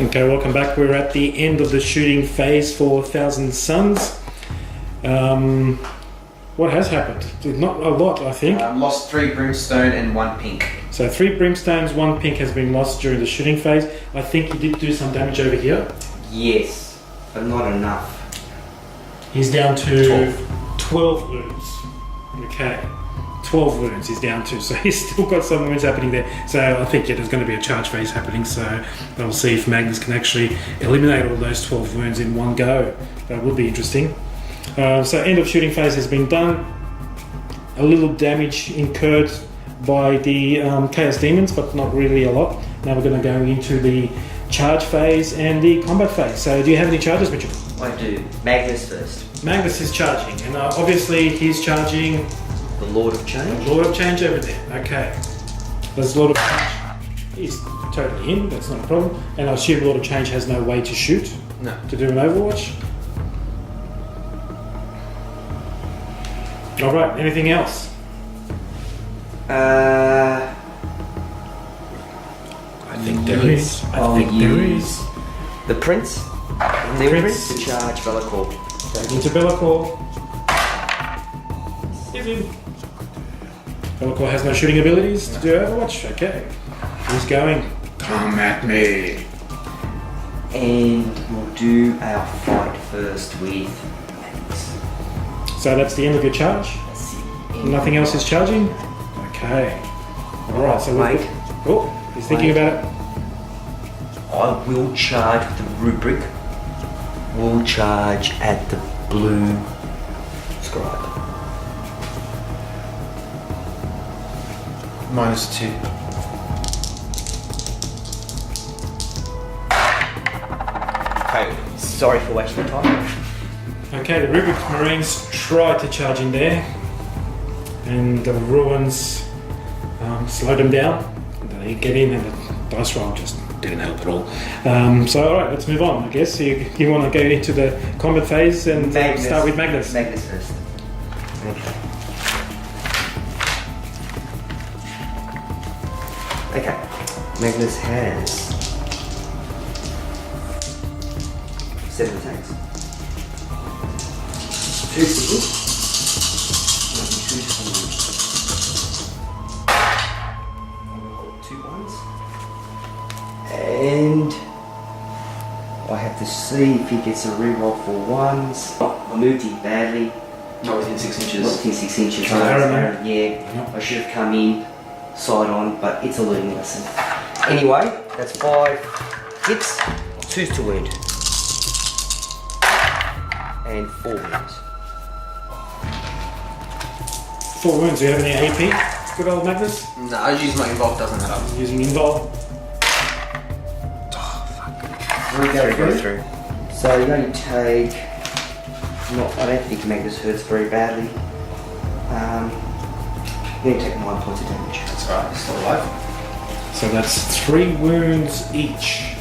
Okay, welcome back. We're at the end of the shooting phase for Thousand Suns. What has happened? Not a lot, I think. Lost 3 brimstone and 1 pink. So 3 brimstones, 1 pink has been lost during the shooting phase. I think he did do some damage over here. Yes, but not enough. He's down to 12 wounds. Okay, 12 wounds he's down to. So he's still got some wounds happening there. So I think there's going to be a charge phase happening. So we'll see if Magnus can actually eliminate all those 12 wounds in one go. That would be interesting. So end of shooting phase has been done. A little damage incurred by the Chaos Demons, but not really a lot. Now we're going to go into the charge phase and the combat phase. So do you have any charges, Mitchell? I do. Magnus first. Magnus is charging, and obviously he's charging The Lord of Change. Lord of Change over there. Okay. There's Lord of Change. He's totally in, that's not a problem. And I assume Lord of Change has no way to shoot? No. To do an Overwatch? Alright, anything else? I think there is. I think there is. The Prince. The Prince to charge Bellacore. Into Bellacore. He's in. Bellacore has no shooting abilities to do Overwatch. Okay. He's going. Come at me. And we'll do our fight first with Magnus. So that's the end of your charge? That's it. Nothing else is charging? Okay. Alright, so wait. Oh, he's thinking about it. I will charge with the rubric. Will charge at the blue scribe. -2. Okay, sorry for wasting time. Okay, the Rubric Marines tried to charge in there, and the Ruins slowed them down. They get in, and the dice roll just didn't help at all. So, alright, let's move on, I guess. You want to go into the combat phase and start with Magnus. Magnus first. Okay. Magnus has 7 attacks. 2 signals. 2 ones. And I have to see if he gets a reroll for ones. I moved him badly. Not within 6 inches. Not within 6 inches. Oh, I remember. Yeah, I should have come in side on, but it's a learning lesson. Anyway, that's 5 hits, 2's to wound, and 4 wounds. 4 wounds. Do you have any AP? Good old Magnus? No, I use my involve, doesn't matter. Using Invol. We go through. So you only take. I don't think Magnus hurts very badly. You only take 9 points of damage. That's alright, he's still alive. So that's 3 wounds each.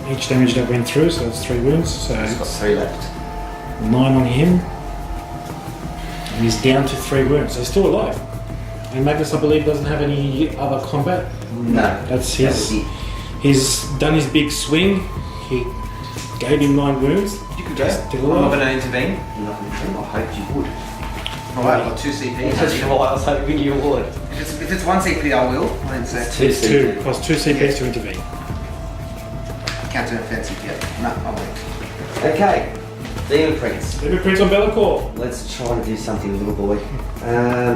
Each damage that went through, so that's 3 wounds. So He's got it's 3 left. 9 on him. And he's down to 3 wounds. So he's still alive. And Magnus, I believe, doesn't have any other combat. No. That's his. He's done his big swing. He gave him 9 wounds. You could go. Still I'm not alive. going to intervene. I hoped you would. Alright, I've got 2 CP. That's why I was hoping you would. If it's 1 CP, I will. I didn't say. It's 2. Costs 2 CPs to intervene. Counter offensive, yeah. No, I won't. Okay, Demon Prince. Demon Prince on Bellacore. Let's try to do something, little boy.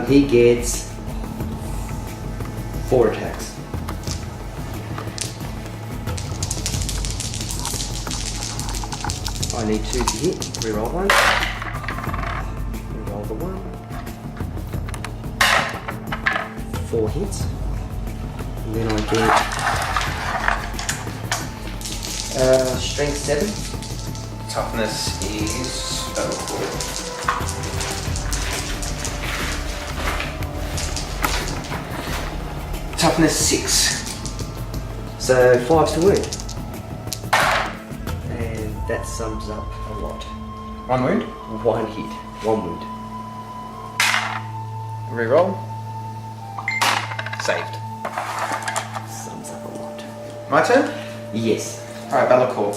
He gets 4 attacks. I need 2 to hit. Reroll 1. Reroll the 1. 4 hits. And then I get Strength 7. Toughness is... Toughness 6. So 5's to wound. And that sums up a lot. 1 wound. 1 hit, 1 wound. Reroll. Saved. Sums up a lot. My turn? Yes. Alright, Bellacore.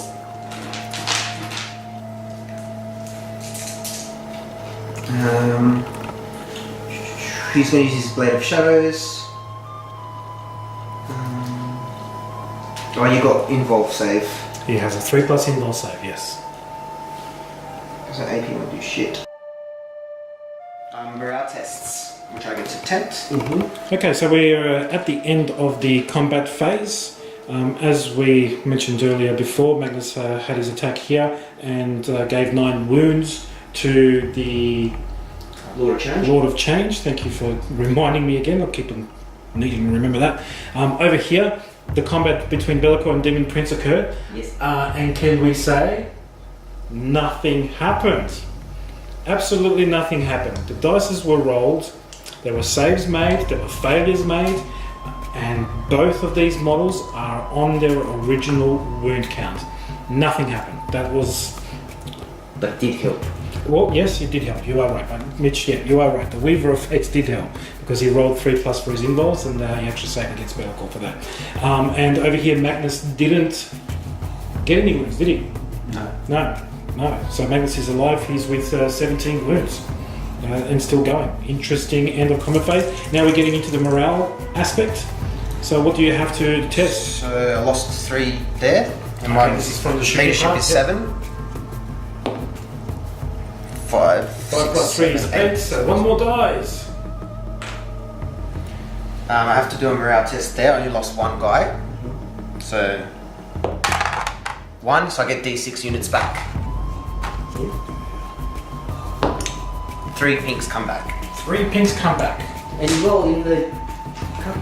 He's going to use his Blade of Shadows. Oh, you got Involve save. He has a 3+ involve save, yes. So AP won't do shit. Morale tests, which I get to attempt. Okay, so we're at the end of the combat phase. As we mentioned earlier before, Magnus had his attack here and gave 9 wounds to the Lord of Change. Lord of Change. Thank you for reminding me again. I'll keep on needing to remember that. Over here, the combat between Be'lakor and Demon Prince occurred. Yes. And can we say nothing happened? Absolutely nothing happened. The dices were rolled, there were saves made, there were failures made, and both of these models are on their original wound count. Nothing happened. That was... But it did help. Well, yes, it did help. You are right. Mitch, yeah, you are right. The Weaver of Fates did help because he rolled 3+ for his involves and he actually saved against Be'lakor for that. And over here, Magnus didn't get any wounds, did he? No. So Magnus is alive. He's with 17 wounds and still going. Interesting end of combat phase. Now we're getting into the morale aspect. So what do you have to test? So I lost 3 there. And my this is from the shooting leadership part, is yep. 7. 5. 5 + 3 is 8. So 1 more dies. I have to do a morale test there. I only lost 1 guy. So 1, so I get D6 units back. 3 pinks come back. 3 pinks come back. And you roll in the cup.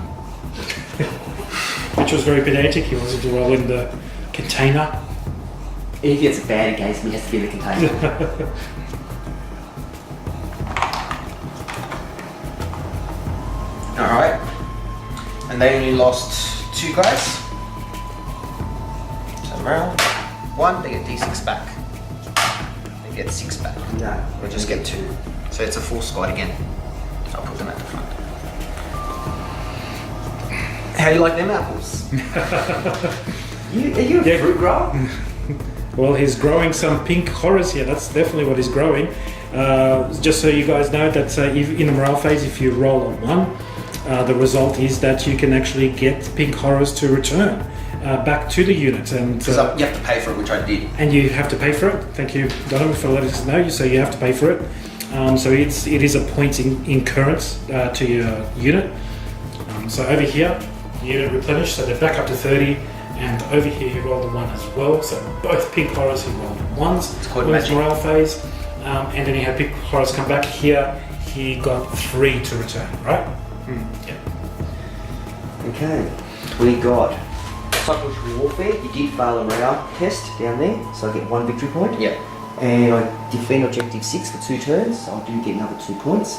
Which was very pedantic. He wanted to roll in the container. If he gets bad against me, he has to be in the container. Alright. And they only lost 2 guys. So morale. 1, they get D6 back. They get 6 back. No. We'll just get 2. So it's a full squad again. I'll put them at the front. How do you like them apples? Are you a fruit grower? Well, he's growing some pink horrors here. That's definitely what he's growing. Just so you guys know that in the morale phase, if you roll a 1, the result is that you can actually get pink horrors to return back to the unit. And Because you have to pay for it, which I did. And you have to pay for it. Thank you, Donovan, for letting us know. So you have to pay for it. So it is a point in currents to your unit. So over here, the unit replenished, so they're back up to 30. And over here, he rolled a 1 as well. So both pink horrors, he rolled 1s. It's called on his magic. morale phase. And then he had pink horrors come back here. He got 3 to return, right? Yeah. Okay. We got psychological warfare. You did fail a morale test down there, so I get 1 victory point. Yeah. And I defend objective 6 for 2 turns, so I do get another 2 points.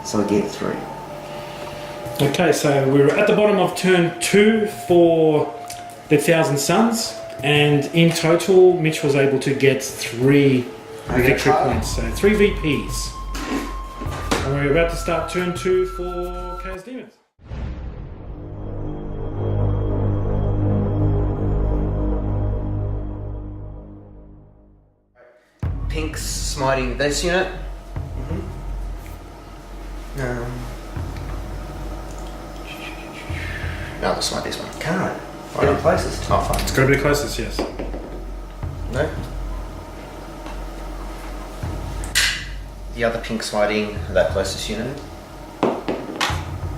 So I get 3. Okay, so we're at the bottom of turn 2 for the Thousand Suns, and in total, Mitch was able to get 3 victory points, so 3 VPs. And we're about to start turn 2 for Chaos Demons. Pink's smiting this unit. No, let's smite this one. Can't. Get the closest. Oh, fine. It's got to be the closest, yes. No. The other pink smiting that closest unit.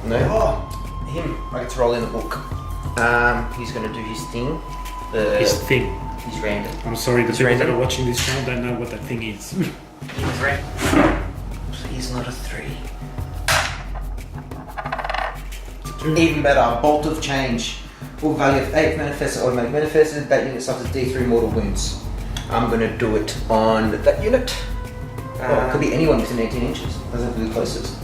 No. Oh, him. I get to roll in the book. He's going to do his thing. His thing. He's random. I'm sorry, the He's people that random. are watching this channel don't know what that thing is. He's random. He's not a 3. Even better, Bolt of Change. Full value of 8 manifested, automatic manifested. That unit suffers D3 mortal wounds. I'm gonna do it on that unit. Well, it could be anyone within 18 inches. Doesn't have to be the closest.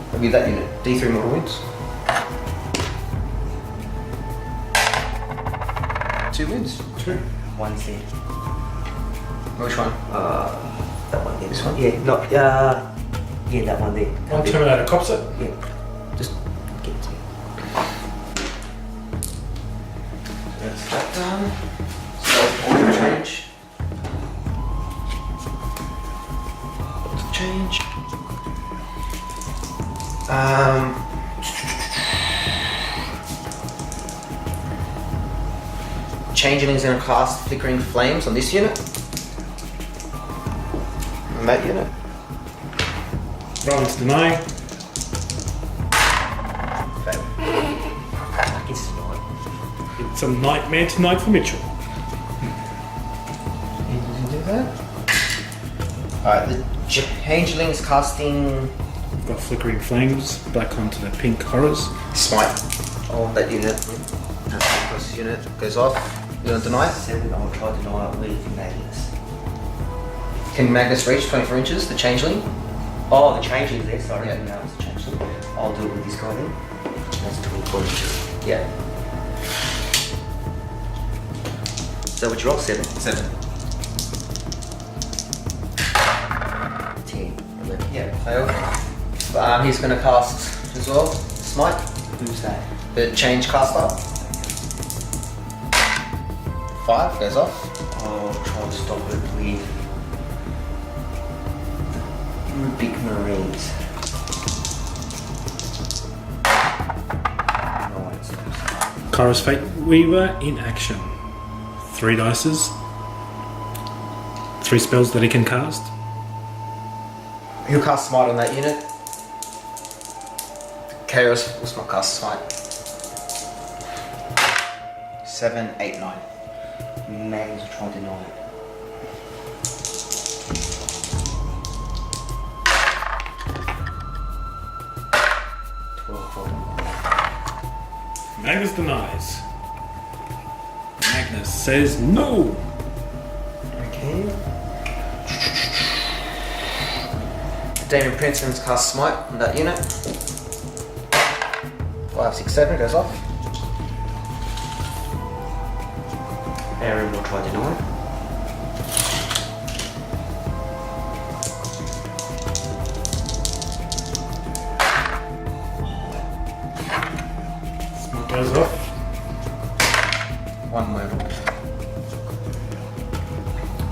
It'll be that unit. D3 mortal wounds. 2 wounds. 2. One's there. Which one? That one there. This one? Yeah, not, yeah, that one there. One Terminator cops it. Yeah, just get it to me. That's that done. So order change. Order change. Changeling's gonna cast Flickering Flames on this unit. And that unit. Roll to deny. Fail. It's not. It's a nightmare tonight for Mitchell. You can do that. Alright, the Changeling's casting We've got Flickering Flames back onto the pink horrors. Smite on that unit. That's the closest unit. Goes off. You want to deny it? 7, I'll try to deny it with Magnus. Can Magnus reach 24 inches, the Changeling? Oh, the changeling's there, sorry. Yeah. No, it's the changeling. I'll do it with this guy then. That's 24 inches. Yeah. So what you roll? 7. 7. 10, 11. Yeah, fail. He's going to cast as well. Smite. Who's that? The Change caster. 5 goes off. I'll try to stop it with Big Marines. No, it's not. Kara's Fate Weaver in action. 3 dices. 3 spells that he can cast. He'll cast Smite on that unit. Chaos will not cast Smite. 7, 8, 9. Magnus will try to deny it. Magnus denies. Magnus says no. Okay. Damon Princeton's cast Smite on that unit. 5, 6, 7 goes off. Aaron will try to deny it. Smite goes off. 1 mortal.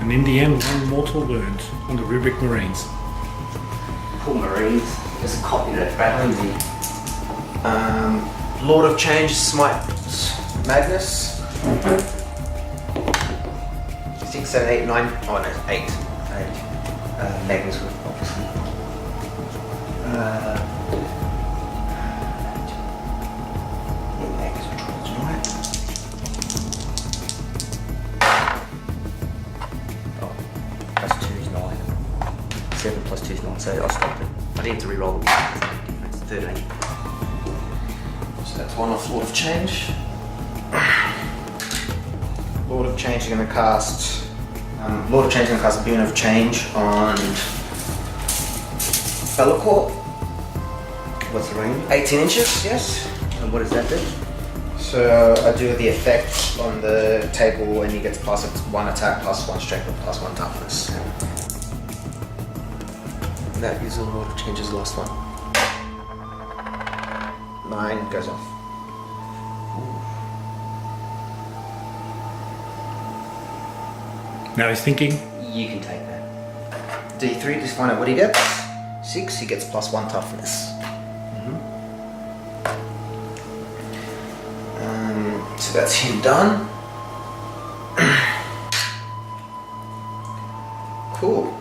And in the end, 1 mortal wound on the Rubric Marines. Poor Marines. Just a copy of that battling here. Lord of Change Smite Magnus. 6, 7, 8, 9. Oh no, 8. Magnus will obviously. Yeah, Magnus will try to deny it. Oh, plus 2 is 9. 7 plus 2 is 9, so I stopped it. I didn't have to re-roll it. It's 13. So that's 1 off Lord of Change. Lord of Change is going to cast. Lord of Change is going to cast Boon of Change on Bellacore. What's the range? 18 inches, yes. And what does that do? So I do the effect on the table and he gets plus 1 attack, plus 1 strength, and plus 1 toughness. That is a Lord of Change's last one. 9 goes off. Now he's thinking. You can take that. D3, just find out what he gets. 6, he gets plus 1 toughness. So that's him done. Cool.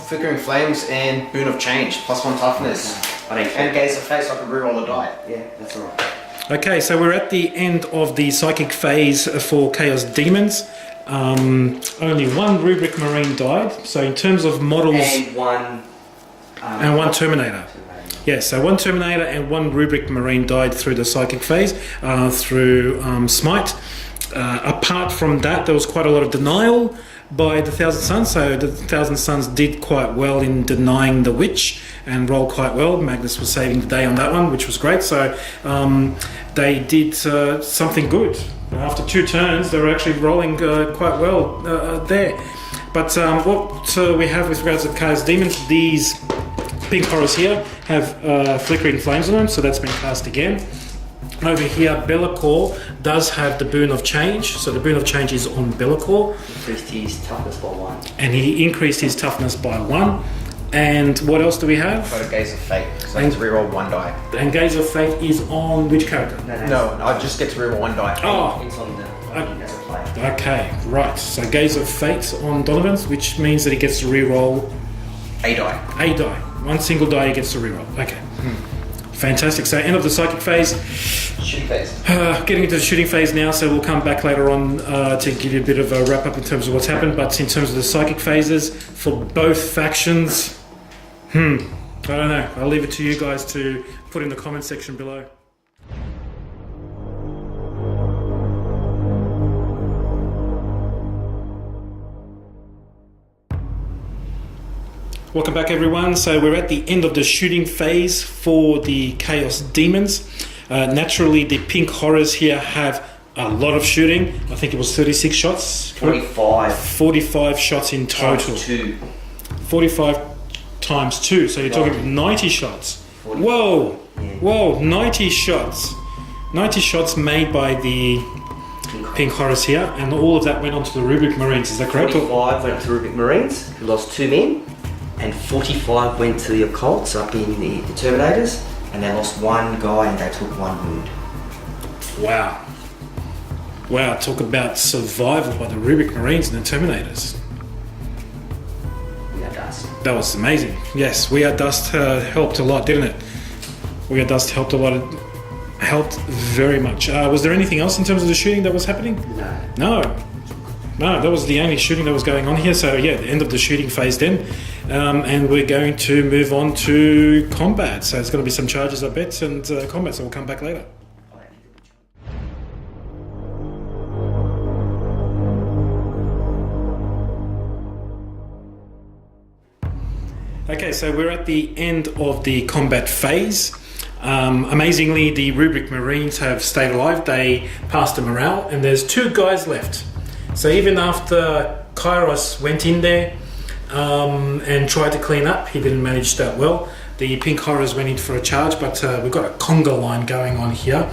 Flickering Flames and Boon of Change, plus 1 toughness. And Gaze of Fate, so I can reroll a die. Yeah, that's alright. Okay, so we're at the end of the psychic phase for Chaos Demons. Only 1 Rubric Marine died. So in terms of models, And 1. and 1 Terminator. Yes, so 1 Terminator and 1 Rubric Marine died through the Psychic phase, through Smite. Apart from that, there was quite a lot of denial by the Thousand Sons, so the Thousand Sons did quite well in denying the Witch and rolled quite well. Magnus was saving the day on that one, which was great, so they did something good. After 2 turns, they were actually rolling quite well there. But what we have with regards to the Chaos Demons, these pink horrors here have flickering flames on them, so that's been cast again. Over here, Be'lakor does have the Boon of Change, so the Boon of Change is on Be'lakor. Increased his toughness by 1. And he increased his toughness by 1. And what else do we have? Got a Gaze of Fate, so I get to reroll 1 die. And Gaze of Fate is on which character? No, I just get to reroll 1 die. Oh, It's on the Gaze of Fate. okay, right. So Gaze of Fate on Donovan's, which means that he gets to reroll A die. a die. 1 single die he gets to reroll. Okay. Fantastic. So end of the Psychic phase. Shooting phase. Getting into the shooting phase now, so we'll come back later on to give you a bit of a wrap up in terms of what's happened. But in terms of the Psychic phases for both factions, I don't know. I'll leave it to you guys to put in the comment section below. Welcome back, everyone. So we're at the end of the shooting phase for the Chaos Demons. Naturally, the pink horrors here have a lot of shooting. I think it was 36 shots. 45. 45 shots in total. Times 2. 45 times 2. So you're talking 90 shots. 40. Whoa! Yeah. Whoa! 90 shots. 90 shots made by the pink horrors here, and all of that went onto the Rubric Marines. Is that correct? 45 went to Rubric Marines, who lost 2 men. And 45 went to the Occults up in the Terminators, and they lost 1 guy and they took 1 wound. Wow. Wow, talk about survival by the Rubric Marines and the Terminators. We are dust. That was amazing. Yes, We Are Dust helped a lot, didn't it? We Are Dust helped a lot. It helped very much. Was there anything else in terms of the shooting that was happening? No. No, that was the only shooting that was going on here. So yeah, the end of the shooting phase then. And we're going to move on to combat. So it's going to be some charges, I bet, and combat. So we'll come back later. Okay, so we're at the end of the combat phase. Amazingly, the Rubric Marines have stayed alive. They passed the morale, and there's 2 guys left. So even after Kairos went in there and tried to clean up, he didn't manage that well. The pink horrors went in for a charge, but we've got a conga line going on here.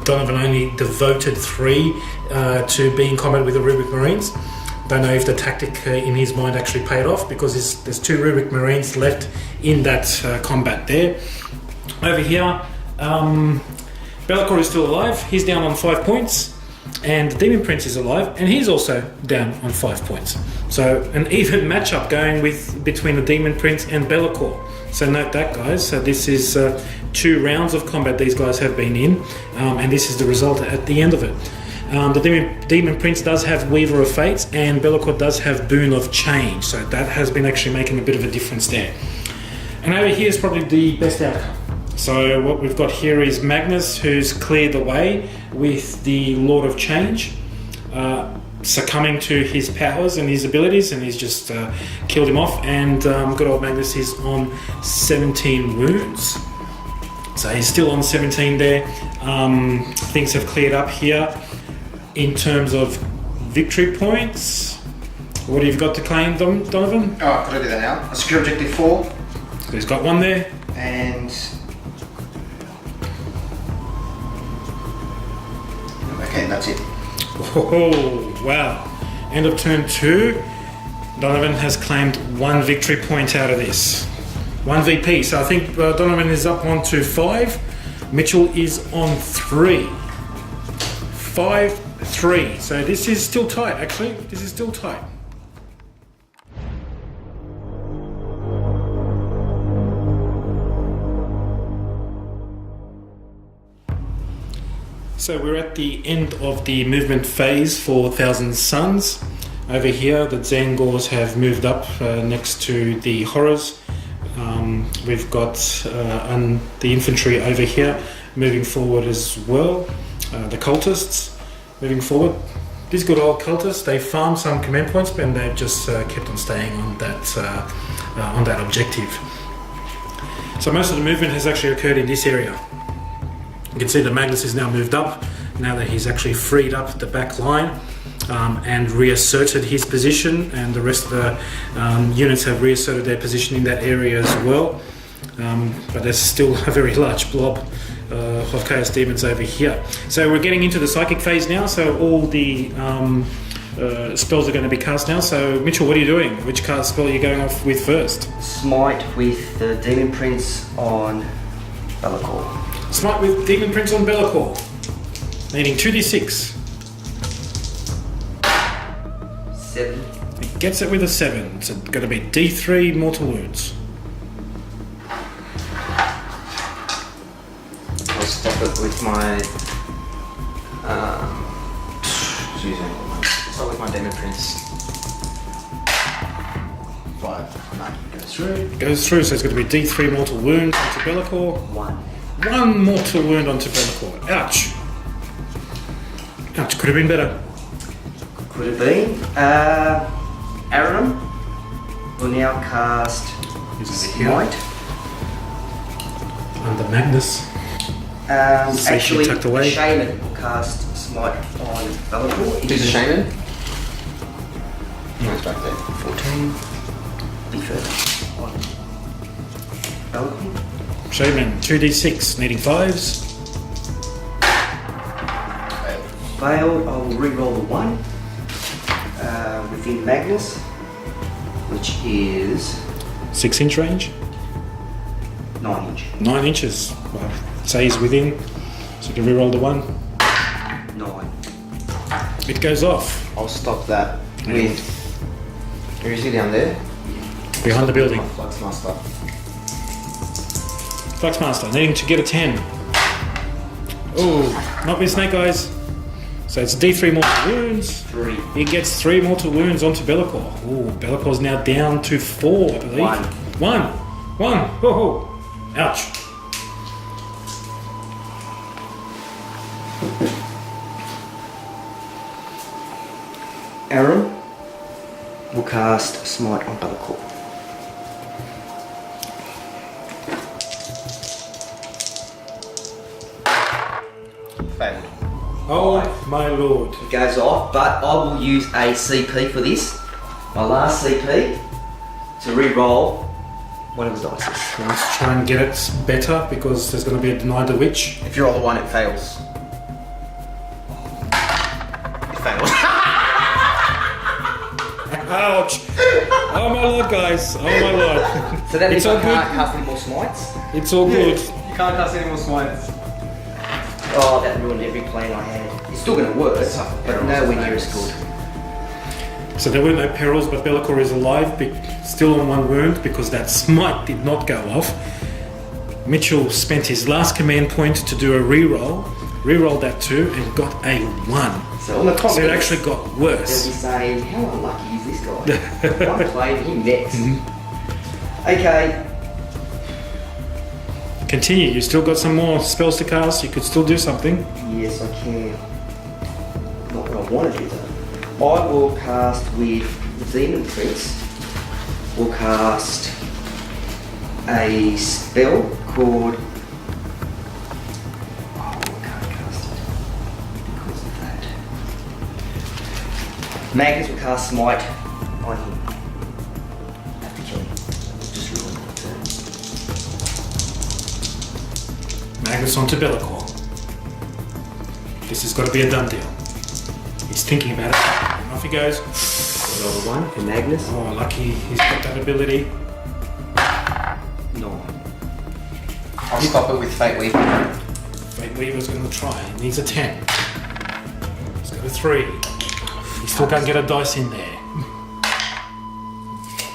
Donovan only devoted 3 to be in combat with the Rubric Marines. Don't know if the tactic in his mind actually paid off, because there's 2 Rubric Marines left in that combat there. Over here, Be'lakor is still alive. He's down on 5 points. And the Demon Prince is alive, and he's also down on 5 points. So an even matchup going between the Demon Prince and Be'lakor. So note that, guys. So this is 2 rounds of combat these guys have been in, and this is the result at the end of it. The Demon Prince does have Weaver of Fates, and Be'lakor does have Boon of Change. So that has been actually making a bit of a difference there. And over here is probably the best outcome. So what we've got here is Magnus, who's cleared the way with the Lord of Change, succumbing to his powers and his abilities, and he's just killed him off. And good old Magnus is on 17 wounds. So he's still on 17 there. Things have cleared up here in terms of victory points. What have you got to claim, Donovan? Oh, could I do that now? A secure objective 4. So he's got 1 there. And... okay, that's it. Oh, wow. End of turn 2. Donovan has claimed 1 victory point out of this. 1 VP. So I think Donovan is up on to 5. Mitchell is on 3. 5-3. So this is still tight, actually. This is still tight. So we're at the end of the movement phase for Thousand Sons. Over here, the Zangors have moved up next to the Horrors. We've got the infantry over here moving forward as well. The cultists moving forward. These good old cultists, they farmed some command points, and they've just kept on staying on that objective. So most of the movement has actually occurred in this area. You can see that Magnus is now moved up, now that he's actually freed up the back line and reasserted his position, and the rest of the units have reasserted their position in that area as well. But there's still a very large blob of Chaos Demons over here. So we're getting into the psychic phase now, so all the spells are going to be cast now. So Mitchell, what are you doing? Which card spell are you going off with first? Smite with the Demon Prince on Belacor. Smite with Demon Prince on Belacor. Needing 2d6. 7. It gets it with a 7. It's going to be d3 mortal wounds. I'll stop it with my. Start with my Demon Prince. 5. 9. Goes through. Goes through, so it's going to be d3 mortal wounds onto Belacor. 1. 1 mortal wound onto Belacor. Ouch. Ouch, could have been better. Could have been. Aaron will now cast He's over here. Smite. Under Magnus. Safely Actually, tucked away. the Shaman will cast Smite on Belacor. Who's the Shaman? No, it's back there. 14. Be further. On Belacor. Shaman, 2d6, needing 5s. Failed. I will re-roll the 1 within Magnus, which is 6-inch range. 9 inch. 9 inches. Well, say he's within, so you can re-roll the 1. 9. It goes off I'll stop that with. Where is he down there? behind the building. My Flux Master. Fluxmaster, needing to get a 10. Oh, not with Snake Eyes. So it's d3 mortal wounds. 3. He gets 3 mortal wounds onto Belacor. Oh, Bellacor's now down to 4, I believe. 1. 1. Oh, ouch. Aaron will cast Smite on Belacor. Failed. Oh my lord. It goes off, but I will use a CP for this. My last CP to re-roll one of the dice. Let's try and get it better because there's going to be a deny the witch. If you roll the 1, it fails. It failed. Ouch! Oh my lord, guys! Oh my lord! So that means It's all I can't good. cast any more smites. It's all good. You can't cast any more smites. Oh, that ruined every plan I had. It's still going to work, but nowhere near as good. So there were no perils, but Belacor is alive, still on 1 wound because that smite did not go off. Mitchell spent his last command point to do a re-roll, re-rolled that 2 and got a 1. So on the comments, So it actually got they'll worse. be saying, how unlucky is this guy? One play, he next. Okay, Continue, you still got some more spells to cast, you could still do something. yes I can. Not what I want to do though. I will cast with the Demon Prince. We'll cast a spell called. Oh, I can't cast it because of that. Magnus will cast Smite on him. Have to kill him. Just ruin the turn. Magnus onto Belacor. This has got to be a done deal. He's thinking about it. And off he goes. Roll the 1 for Magnus. Oh, lucky he's got that ability. 9. I'll stop it with Fate Weaver. Fate Weaver's going to try. He needs a 10. He's got a 3. He still can't get a dice in there.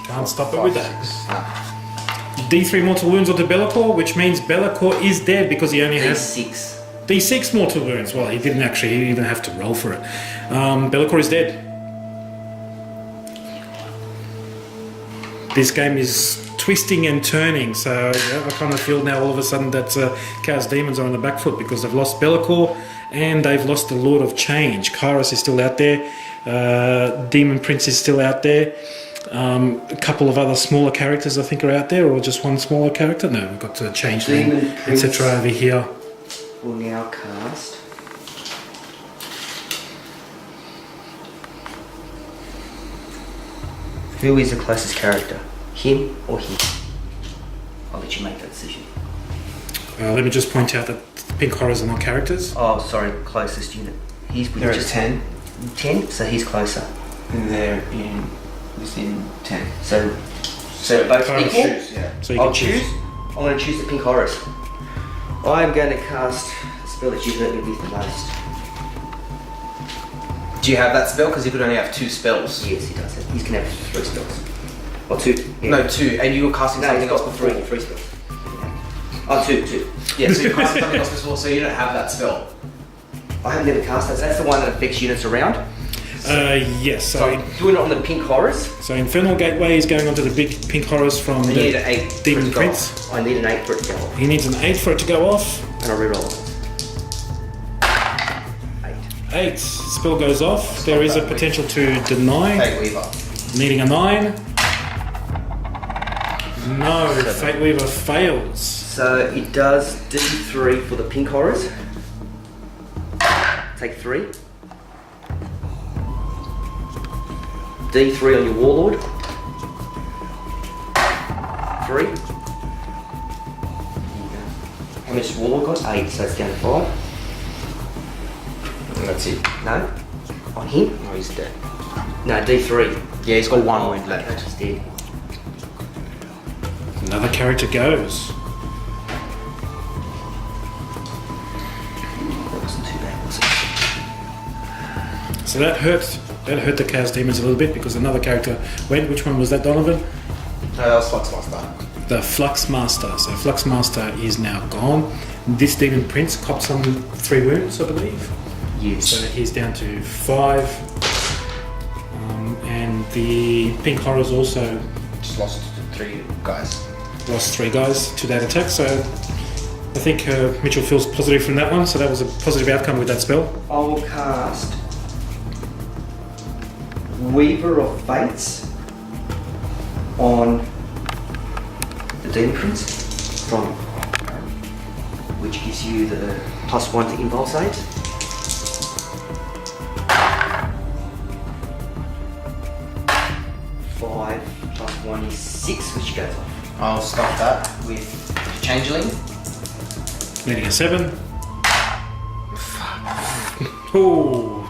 Can't stop it with that. D3 mortal wounds onto Belacor, which means Belacor is dead because he only has D6. D6 mortal wounds. Well, he didn't even have to roll for it. Belacor is dead. This game is twisting and turning. So I kind of feel now all of a sudden that Chaos Demons are on the back foot because they've lost Be'lakor and they've lost the Lord of Change. Kairos is still out there. Demon Prince is still out there. A couple of other smaller characters I think are out there, or just one smaller character. No, we've got to change them, etc. over here. Will now cast who is the closest character? Him or him? I'll let you make that decision. Let me just point out that the pink horrors are not characters. Oh, sorry, closest unit. He's with They're at just 10. 10, so he's closer. And they're within 10. So both Kairos. equal? Choose, yeah. So you I'll can choose. I'm going to choose the pink horrors. I'm going to cast a spell that you hurt me with the most. Do you have that spell? Because he could only have 2 spells. Yes, he does. He can have 3 spells. Or 2. Yeah. No, 2. And you were casting No, something he's else got before. 3 spells. Oh, 2. Yeah, so you casted something else before, so you don't have that spell. I have never cast that. So that's the one that affects units around. Yes. So So, I'm doing it on the pink horrors. so Infernal Gateway is going onto the big pink horrors from You the need an 8. Demon for it to go Prince. off. I need an 8 for it to go off. He needs an 8 for it to go off. And I'll reroll it. 8. Spell goes off. There is a potential to deny. Fate Weaver. Needing a 9. No, Fate Weaver fails. So it does D3 for the pink horrors. Take 3. D3 on your warlord. 3. How much has warlord got? 8, so it's down to 5. And that's it. No. On him? No, he's dead. No, D3. Yeah, he's got 1 wound Okay, left. just dead. Another character goes. That wasn't too bad, was it? So that hurt the Chaos Demons a little bit because another character went. Which one was that, Donovan? No, that was Fluxmaster. The Flux Master. So Flux Master is now gone. This Demon Prince copped some 3 wounds, I believe. Yes. So he's down to 5. And the Pink Horrors also Just lost 3 guys. lost 3 guys to that attack. So I think Mitchell feels positive from that one. So that was a positive outcome with that spell. I will cast Weaver of Fates on the Demon Prince from which gives you the +1 to impulse saves. Five +1 is 6, which goes off. I'll stop that with Changeling. Needing a 7. Oh,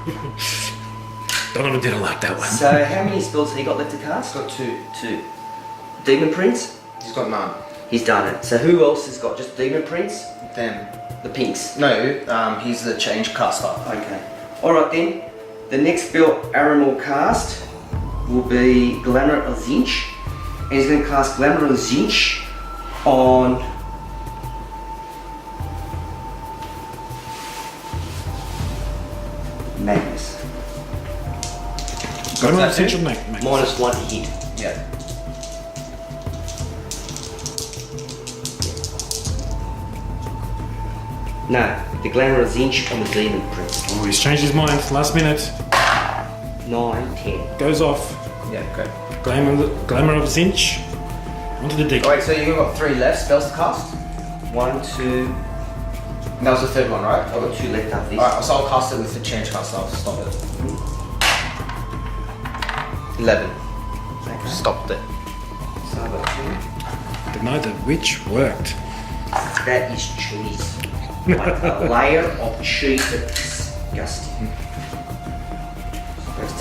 Donovan didn't like that one. So how many spells have he got left to cast? Got 2. 2. Demon Prince? He's got none. He's done it. So who else has got just Demon Prince? Them. The pinks. No, he's the change caster. Okay. Alright then. The next spell Aaron will cast will be Glamour of Tzeentch. And he's going to cast Glamour of Tzeentch on Magnus. Go on, that essential do? Magnus. -1 to hit. Yeah. No, the Glamour of Tzeentch on the Demon Prince. Oh, he's changed his mind. Last minute. 9, 10. Goes off. Yeah, okay. Glamour of Tzeentch. Onto the deck. Alright, so you've got 3 left spells to cast. 1, 2. And that was the 3rd one, right? I've got 2 left after this. Alright, so I'll cast it with the change caster. I'll stop it. 11. Okay. Stopped it. So I've got 2. Denied the witch worked. That is cheese. Like a layer of cheese that's disgusting. Those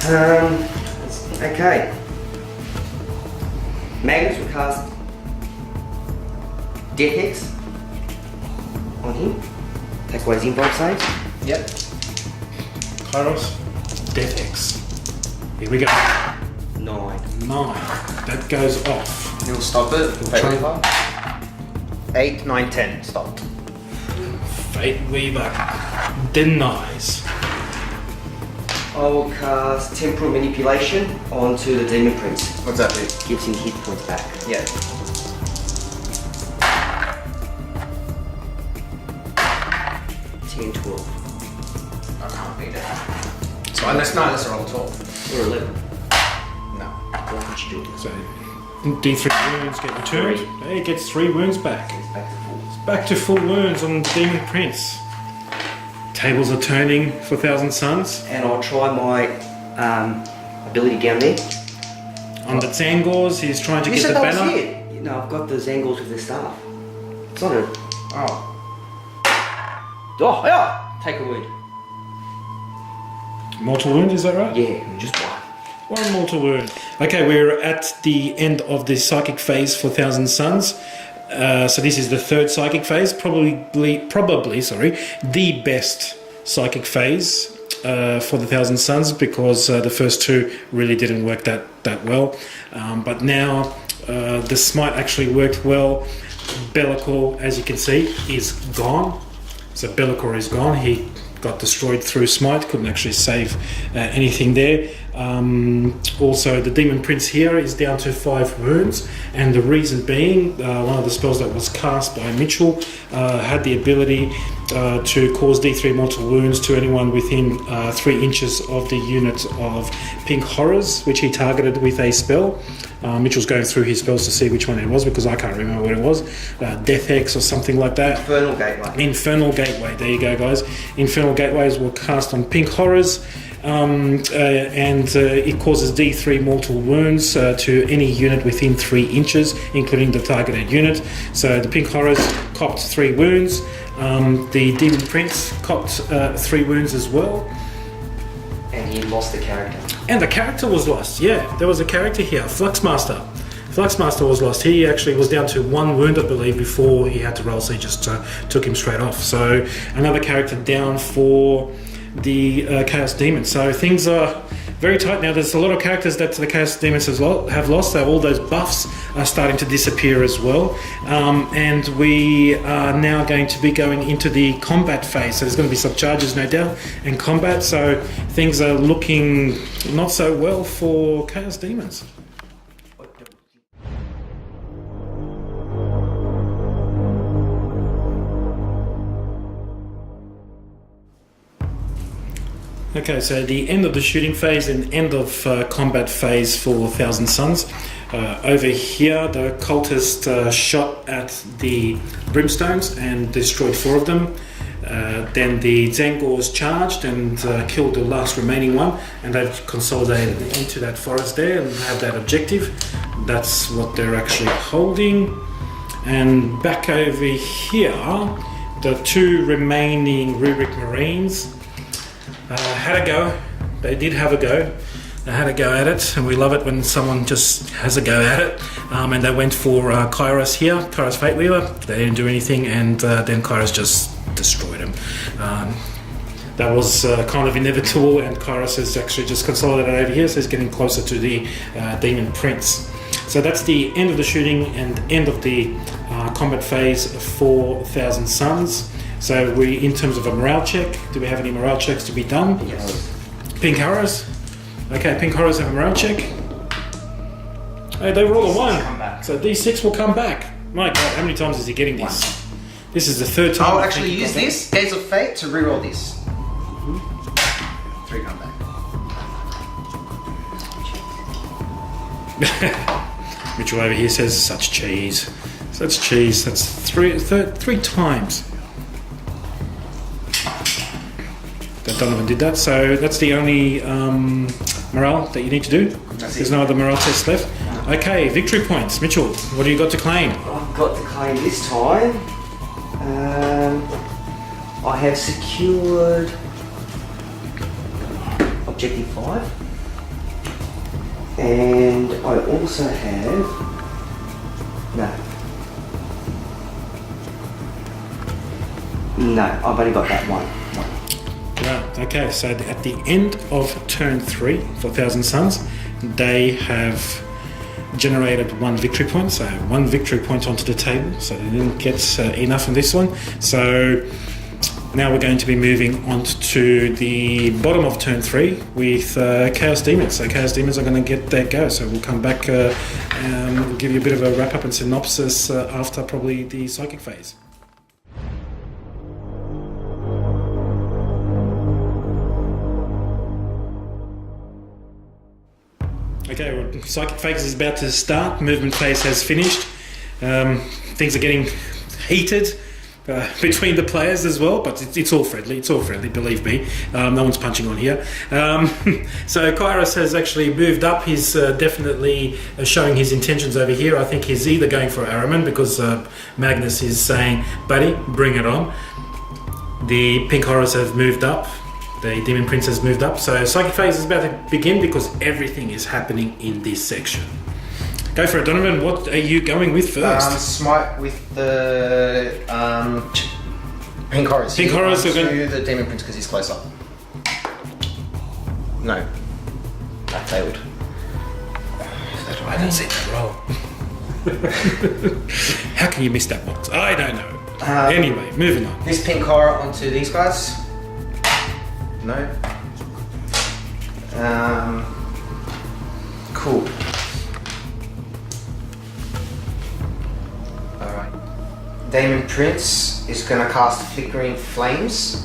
2. Okay. Magnus will cast Death Hex on him. Take away his invuln saves. Yep. Kairos. Death X. Here we go. 9. 9. That goes off. You'll stop it. Try. Fate Weaver. 8, 9, 10. Stopped. Fate Weaver denies. I will cast Temporal Manipulation onto the Demon Prince. What's that do? Gives him hit points back. Yeah. 10, 12. I can't beat that. So unless I roll 12. Or 11. No. Why would you do it? So D3 wounds get returned. He gets 3 wounds back. It's back to full. Back to full wounds on the Demon Prince. Tables are turning for Thousand Suns. And I'll try my ability down there. On the Zangors, he's trying to You get said the that was banner. it. No, I've got the Zangors with the staff. It's not a... Oh. Oh, yeah! Take a wound. Mortal wound, is that right? Yeah, just one. One mortal wound. Okay, we're at the end of the psychic phase for Thousand Suns. So this is the third psychic phase, probably the best psychic phase for the Thousand Suns, because the first two really didn't work that well. But now the smite actually worked well. Bellicor, as you can see, is gone. So Bellicor is gone. He got destroyed through smite, couldn't actually save anything there. Also, the Demon Prince here is down to 5 wounds, and the reason being, one of the spells that was cast by Mitchell had the ability to cause D3 mortal wounds to anyone within 3 inches of the unit of pink horrors, which he targeted with a spell. Mitchell's going through his spells to see which one it was, because I can't remember what it was. Death Hex or something like that. Infernal Gateway. Infernal Gateway, there you go, guys. Infernal Gateways were cast on pink horrors, and it causes D3 mortal wounds to any unit within 3 inches, including the targeted unit. So the pink horrors copped 3 wounds. The Demon Prince copped 3 wounds as well. And he lost the character. And the character was lost, yeah. There was a character here, Fluxmaster. Fluxmaster was lost. He actually was down to 1 wound, I believe, before he had to roll, so he just took him straight off. So another character down for the Chaos Demons. So things are very tight now. There's a lot of characters that the Chaos Demons have lost. So all those buffs are starting to disappear as well. And we are now going to be going into the combat phase. So there's going to be some charges, no doubt, and combat. So things are looking not so well for Chaos Demons. Okay, so the end of the shooting phase and end of combat phase for Thousand Suns. Over here, the cultist shot at the brimstones and destroyed 4 of them. Then the Zangors charged and killed the last remaining one, and they've consolidated into that forest there and have that objective. That's what they're actually holding. And back over here, the 2 remaining Rubric Marines had a go. They did have a go. They had a go at it, and we love it when someone just has a go at it. And they went for Kairos here, Kairos Fate Weaver. They didn't do anything, and then Kairos just destroyed him. That was kind of inevitable, and Kairos has actually just consolidated over here, so he's getting closer to the Demon Prince. So that's the end of the shooting and end of the combat phase for Thousand Suns. So we, in terms of a morale check, do we have any morale checks to be done? Yes. Pink Horrors? Okay, Pink Horrors have a morale check. Hey, they roll a 1. So D6 will come back. My God, how many times is he getting this? 1. This is the 3rd time. I'll actually use this, Gaze of Fate, to reroll this. 3 come back. Mitchell over here says, such cheese. Such cheese. That's 3 times. That Donovan did that, so that's the only morale that you need to do. There's no other morale test left. Okay, victory points. Mitchell, what do you got to claim? I've got to claim this time. I have secured Objective 5. And I also have... No, I've only got that one. Right, okay, so at the end of turn 3 for Thousand Suns, they have generated 1 victory point, so 1 victory point onto the table, so they didn't get enough on this one. So Now we're going to be moving on to the bottom of turn 3 with Chaos Demons. So Chaos Demons are going to get their go. So we'll come back and we'll give you a bit of a wrap up and synopsis after probably the psychic phase. Okay, well, psychic phase is about to start. Movement phase has finished. Things are getting heated between the players as well, but it's all friendly. It's all friendly, believe me. No one's punching on here. So Kairos has actually moved up. He's definitely showing his intentions over here. I think he's either going for Araman because Magnus is saying, buddy, bring it on. The pink horrors have moved up. The Demon Prince has moved up. So psychic phase is about to begin because everything is happening in this section. Go for it, Donovan. What are you going with first? Smite with the pink horrors. Pink horrors are to going the Demon Prince because he's closer. No, I failed. I didn't see that roll. How can you miss that once? I don't know. Anyway, moving on. This pink horror onto these guys. No. Cool. Alright. Demon Prince is gonna cast Flickering Flames.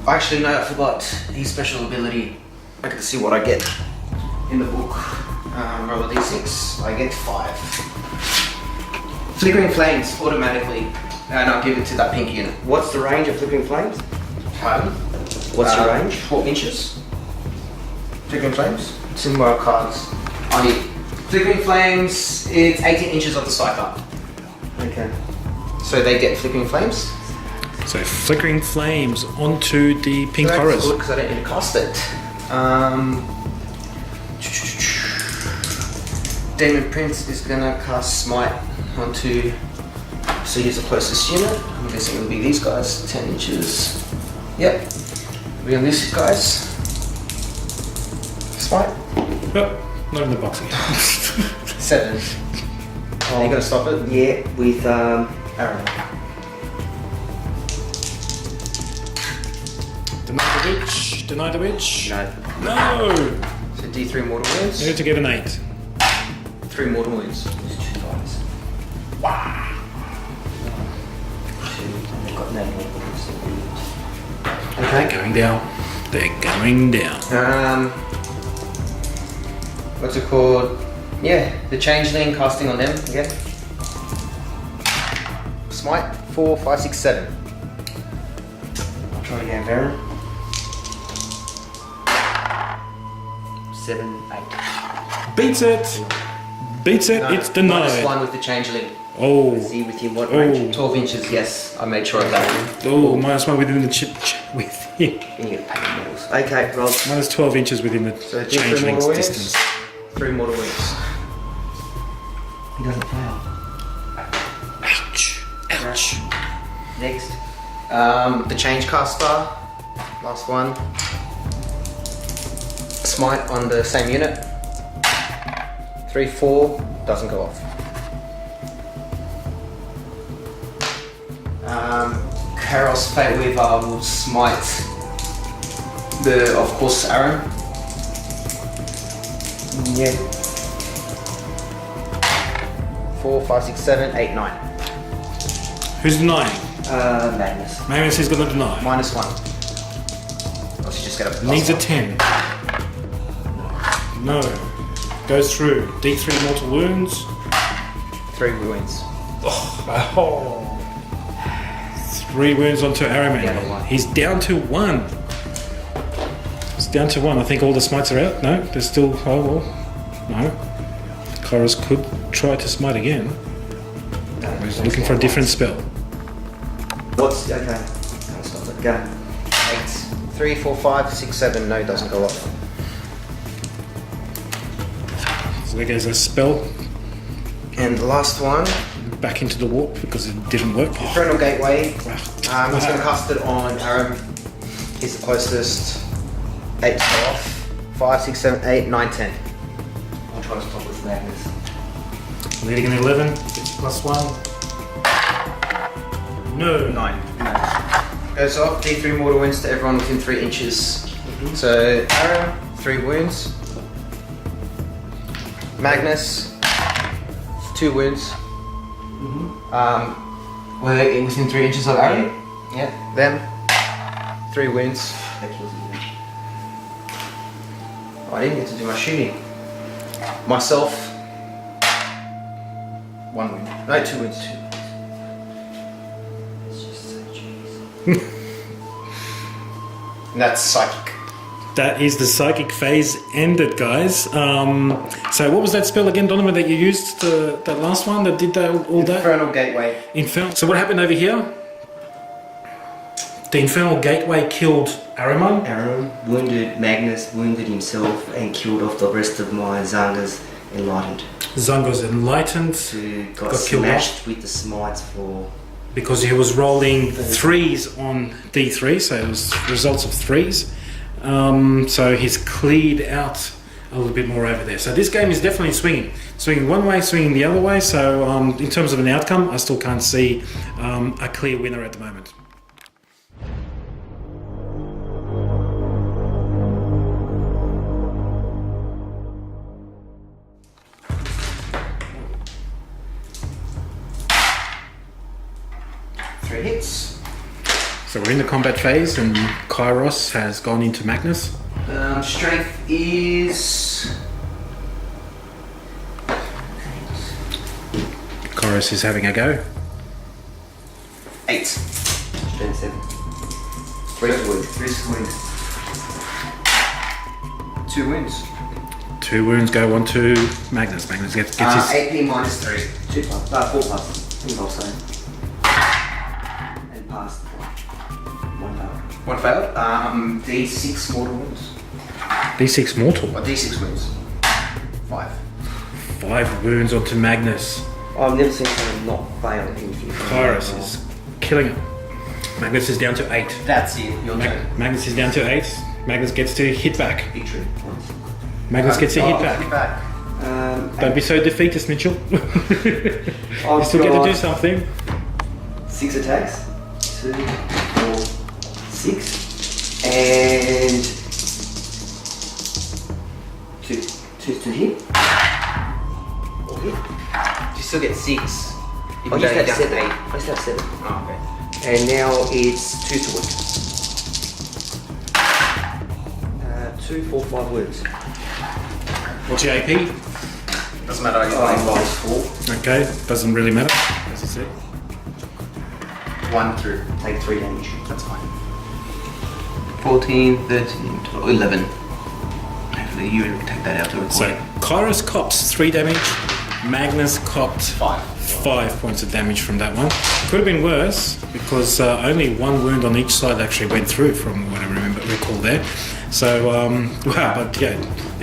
Actually, no, I forgot his special ability. I can see what I get in the book. Roll a d6. I get 5. Flickering Flames automatically, and I'll give it to that pink unit. What's the range of Flickering Flames? Pardon? What's your range? 12 inches. Flickering Flames. It's in my cards. I need Flickering Flames. It's 18 inches of the cycle. Okay. So they get Flickering Flames. So flickering flames onto the pink That's horrors. good because I don't need to cast it. Demon Prince is gonna cast Smite onto. So he's the closest unit. I'm guessing it'll be these guys. 10 inches. Yep. We're on these guys. Smite. Oh, not in the box again. 7. Are you gonna stop it? Yeah, with Aaron. Deny the witch. Deny the witch. no. No. So D3 mortal wounds. Need to get an 8. 3 mortal wounds. There's 2 guys. They've got no more. They're going down. They're going down. What's it called? Yeah, the changeling casting on them again. Smite 4, 5, 6, 7. I'll try again, Baron. 7, 8. Beats it. Beats it. No, It's denied. -1 with the changeling. Oh. Is he within what range? 12 inches, yes. I made sure of that. Oh, -1 within the chip with him. You get paid medals. Okay, Rob. -12 inches within the So do 3 changeling's mortal distance. wounds. 3 mortal wounds. He doesn't fail. Ouch. Ouch. Next. The change caster. Last one. Smite on the same unit. 3, 4. Doesn't go off. Karos Fate Weaver will smite the, of course, Aaron. Yeah. 4, 5, 6, 7, 8, 9. Who's denying? Magnus. Magnus has got a deny. -1. Or she just get a plus Needs a 1. 10. No. Goes through. D3 mortal wounds. 3 wounds. Oh. 3 wounds onto Araman. Down to 1. He's down to 1. It's down to 1. I think all the smites are out. No, there's still. Oh well. No. Chorus could try to smite again. He's looking for a different spell. What's okay? Can't stop it. Go. 8. 3, 4, 5, 6, 7. No, doesn't go off. So there goes a spell And the last one. back into the warp because it didn't work. Infernal Gateway. Wow. He's going to cast it on Aaron. He's the closest. 8 to go off. 5, 6, 7, 8, 9, 10. I'll try to stop with Magnus. Leading an 11. Gets +1. No. 9. goes off. D3 mortal wounds to everyone within 3 inches. So arrow, 3 wounds. Magnus, 2 wounds. We're within 3 inches of arrow. Yeah. Them, 3 wounds. That kills me. Oh, I didn't get to do my shooting. Myself, 1 wound. No, 2 wounds. It's just so cheesy. And that's psychic. That is the psychic phase ended, guys. So what was that spell again, Donovan, that you used, that last one that did that, all that? Infernal Gateway. Infernal. So what happened over here? The Infernal Gateway killed Aramon. Aaron wounded Magnus, wounded himself, and killed off the rest of my Zangas enlightened. Zango's enlightened. Who got killed smashed with the smites for... Because he was rolling 3s on D3, so it was results of 3s. So he's cleared out a little bit more over there. So this game is definitely swinging. Swinging one way, swinging the other way. So in terms of an outcome, I still can't see a clear winner at the moment. Hits. So we're in the combat phase and Kairos has gone into Magnus. Strength is... Kairos is having a go. 8. Strength 7. 3 wounds. 3 wounds. 2 wounds. 2 wounds go on to Magnus. Magnus gets his... AP minus 3. 2 plus. 4 plus. I think I'll say. And passed. 1 failed. 1 failed. D6 mortal wounds. D6 mortal. Or D6 wounds. 5. 5 wounds onto Magnus. I've never seen someone not fail anything. Kairos is killing him. Magnus is down to 8. That's it. Your turn. Magnus is down to 8. Magnus gets to hit back. Victory. Magnus gets to hit Hit back. back. Don't be so defeatist, Mitchell. You I've still get to do got something. 6 attacks. 2, 4, 6. And 2 to hit. Or hit. You still get 6. You I can used go to have down 7. to 8. I used to have 7. Oh, okay. And now it's 2 to wound. 2, 4, 5 wounds. What's your AP? Doesn't matter. You Minus 4. Okay, doesn't really matter, as I said. 1 through. Take 3 damage. That's fine. 14, 13, 12, 11. Hopefully you take that out to a So Kairos cops 3 damage. Magnus copped 5. 5 points of damage from that one. Could have been worse because only 1 wound on each side actually went through, from what I recall there. So wow, but yeah,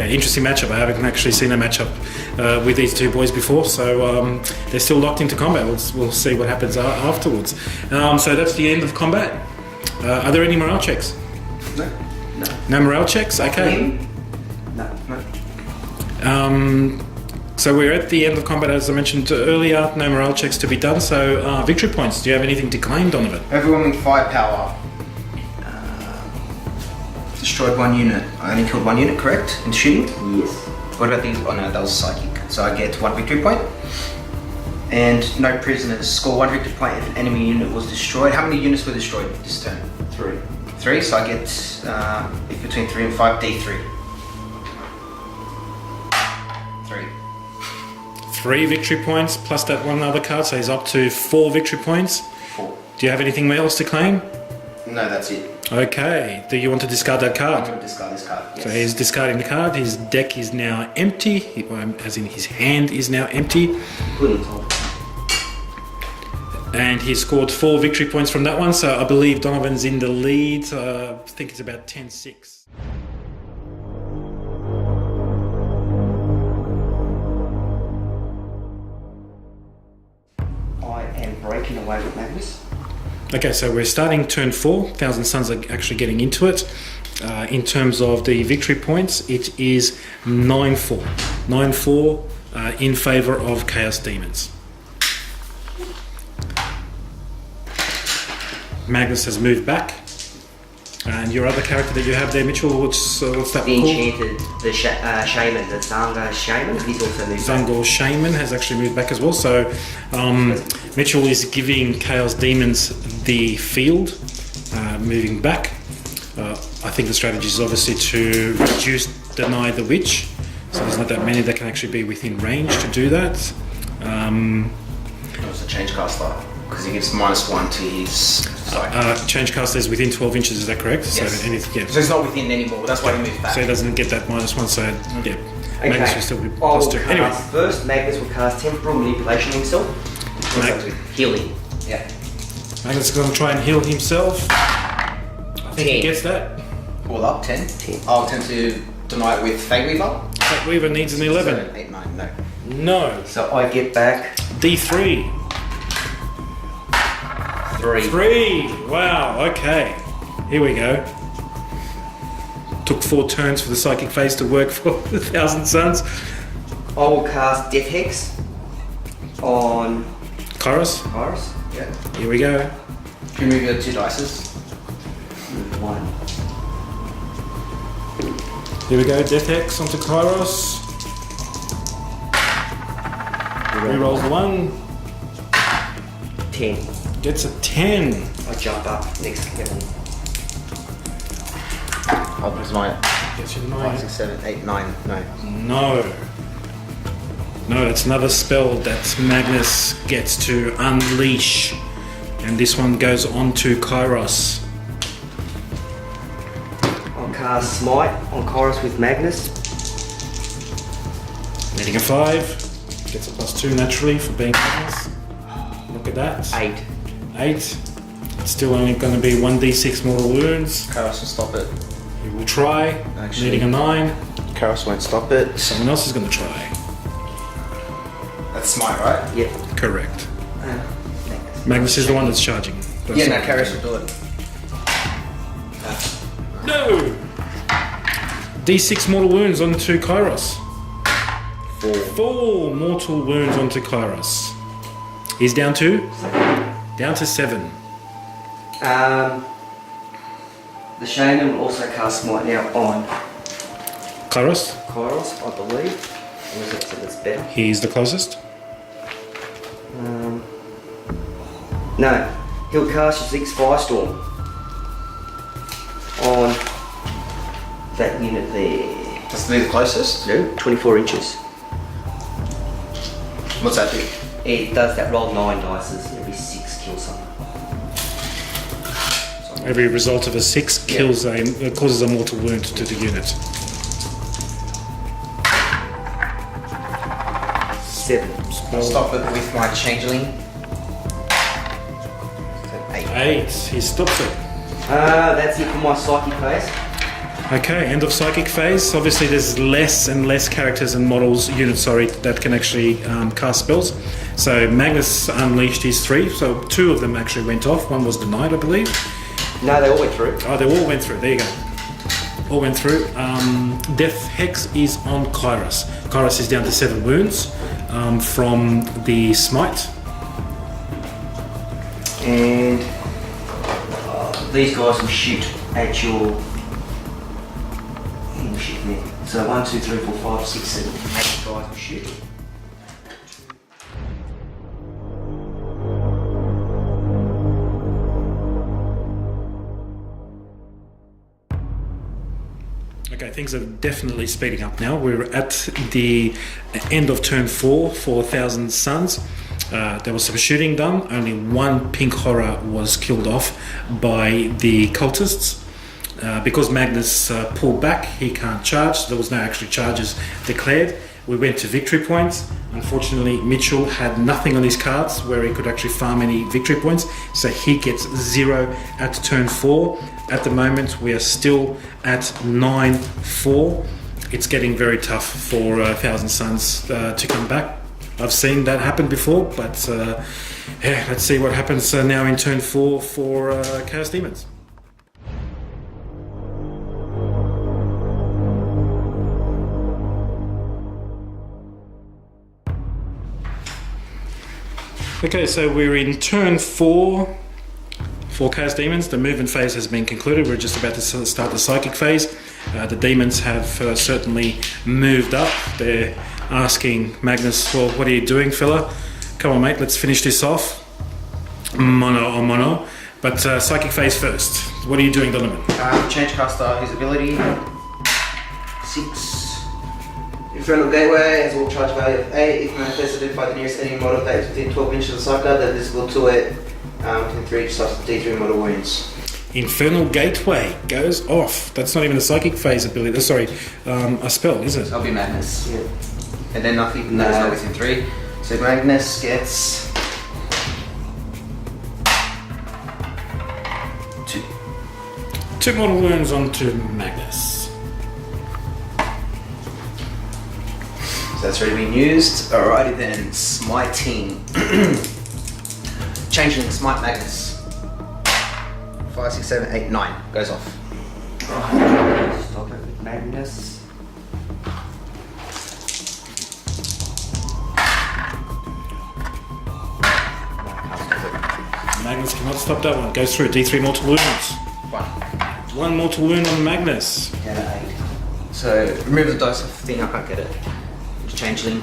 interesting matchup. I haven't actually seen a matchup with these two boys before, so they're still locked into combat. We'll see what happens afterwards. So that's the end of combat. Are there any morale checks? No. No morale checks. Okay. No. So we're at the end of combat, as I mentioned earlier. No morale checks to be done. So victory points. Do you have anything to claim, Donovan? Everyone with firepower. Destroyed 1 unit. I only killed 1 unit, correct? In shooting? Yes. What about these? Oh no, that was psychic. So I get 1 victory point. And no prisoners. Score 1 victory point if an enemy unit was destroyed. How many units were destroyed this turn? 3. 3, so I get if between 3 and 5, D3. 3. 3 victory points plus that one other card, so he's up to 4 victory points. 4. Do you have anything else to claim? No, that's it. Okay. Do you want to discard that I'm card? going to discard this card. Yes. So he's discarding the card. His deck is now empty, as in his hand is now empty. Good time. And he scored 4 victory points from that one, so I believe Donovan's in the lead. I think it's about 10-6. I am breaking away with Magnus. Okay, so we're starting turn 4. Thousand Suns are actually getting into it. In terms of the victory points, it is 9-4. 9-4 in favour of Chaos Demons. Magnus has moved back. And your other character that you have there, Mitchell, what's that The called? enchanted, the shaman, the Zanga shaman, he's also moved back. Zangor Shaman has actually moved back as well. So Mitchell is giving Chaos Demons the field, moving back. I think the strategy is obviously to deny the witch. So there's not that many that can actually be within range to do that. It was a change caster because he gives -1 to his. Change caster is within 12 inches, is that correct? Yes. So, anything, So he's not within anymore. That's why he moved back. so he doesn't get that -1. So yeah, Okay. Magnus will still be I will +2. Anyway, cast first, Magnus will cast temporal manipulation himself. Also healing. Yeah. Magnus is going to try and heal himself. I think he 10. gets that. All up 10. 10. I'll attempt to deny it with Fey Weaver. That Weaver needs an 11. 7, 8, 9. No. No. So I get back D3. 3. 3. Wow. Okay. Here we go. Took 4 turns for the psychic phase to work for the Thousand Suns. I will cast Death Hex on Kairos. Iris. Yeah. Here we go. Remove your 2 dices. 1. Here we go. Death Hex onto Kairos. Rerolls the 1. 10. Gets a 10. I jump up next level. I'll press mine. Gets you the 5, 9. 6, 7, 8, 9. No. No. No, that's another spell that Magnus gets to unleash. And this one goes on to Kairos. I'll cast Smite on Chorus with Magnus. Getting a 5. Gets a +2 naturally for being Magnus. Look at that. 8. 8. It's still only going to be 1d6 mortal wounds. Karos will stop it. He will try. Actually- Needing a 9. Karos won't stop it. Someone else is going to try. That's smite, right? Yep. Correct. Magnus. Magnus is the one that's charging. That's Yeah, no, all. Karos will do it. No! D6 mortal wounds onto Kairos. 4. 4 mortal wounds onto Kairos. He's down to? Down to 7. The shaman will also cast Smite now on Kairos, Kairos, I believe. Or is it so that's better? he's the closest. No, he'll cast Zig's Firestorm on that unit there. That's the closest. No, 24 inches. What's that do? It does that roll 9 dice, every 6 kills someone. Every result of a 6 kills causes a mortal wound to the unit. 7. I'll stop it with my changeling. So 8. 8. He stops it. That's it for my psychic phase. Okay, end of psychic phase. Obviously, there's less and less characters and units, that can actually cast spells. So Magnus unleashed his 3. So 2 of them actually went off. 1 was denied, I believe. No, they all went through. Oh, they all went through. There you go. All went through. Death Hex is on Kairos. Kairos is down to 7 wounds from the smite. And these guys will shoot at your. Shoot there. So 1, 2, 3, 4, 5, 6, 7, 8 guys will shoot. Okay, things are definitely speeding up now. We're at the end of turn 4 for Thousand Suns. There was some shooting done. Only 1 pink horror was killed off by the cultists. Because Magnus pulled back, he can't charge. There was no actually charges declared. We went to victory points. Unfortunately, Mitchell had nothing on his cards where he could actually farm any victory points, so he gets 0 at turn 4. At the moment, we are still at 9-4. It's getting very tough for Thousand Suns to come back. I've seen that happen before, but yeah, let's see what happens now in turn 4 for Chaos Demons. Okay, so we're in turn 4 for Chaos Demons. The movement phase has been concluded. We're just about to start the psychic phase. The demons have certainly moved up. They're asking Magnus, well, what are you doing, fella? Come on, mate, let's finish this off. Mono on mono. But psychic phase first. What are you doing, Donovan? Change caster, his ability. 6. Infernal Gateway has all charge value of 8. If manifested, identify the nearest enemy model that is within 12 inches of the psyker that is visible to it. Within 3 inches of D3 model wounds. Infernal Gateway goes off. That's not even a psychic phase ability. Sorry, a spell, is it? That'll be Magnus. Yeah. And then nothing. That's not within 3. So Magnus gets 2. 2 mortal wounds onto Magnus. So that's already been used. Alrighty then, smiting. Changeling, smite Magnus. 5, 6, 7, 8, 9 goes off. Right, stop it with Magnus. Magnus cannot stop that one. Goes through. D3 mortal wounds. 1. 1 mortal wound on Magnus. Yeah, 8. So remove the dice off the thing, I can't get it. Changeling.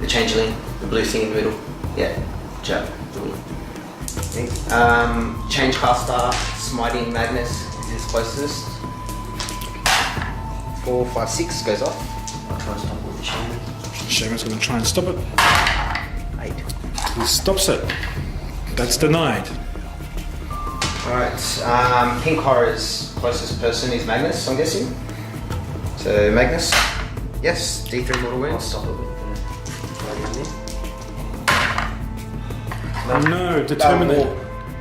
The changeling, the blue thing in the middle. Yeah, jab. Change caster, smiting Magnus is his closest. 4, 5, 6 goes off. I'll try and stop with the shaman. Shaman's going to try and stop it. 8. He stops it. That's denied. Alright, Pink Horror's closest person is Magnus, I'm guessing. So Magnus, yes, D3 mortal I'll wounds. stop it with the bloody on there. Oh no, determinate.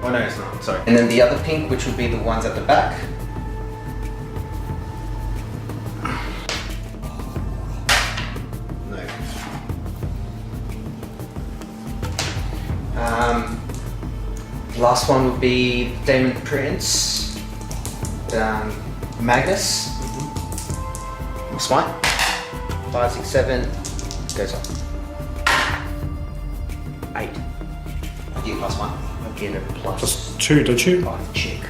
Oh no, it's not, sorry. And then the other pink, which would be the ones at the back. No. Last one would be Demon Prince. Magnus. Smite. 5, 6, 7 goes off. 8. I give +1. I'll get a plus. Plus 2, don't you? I'll check.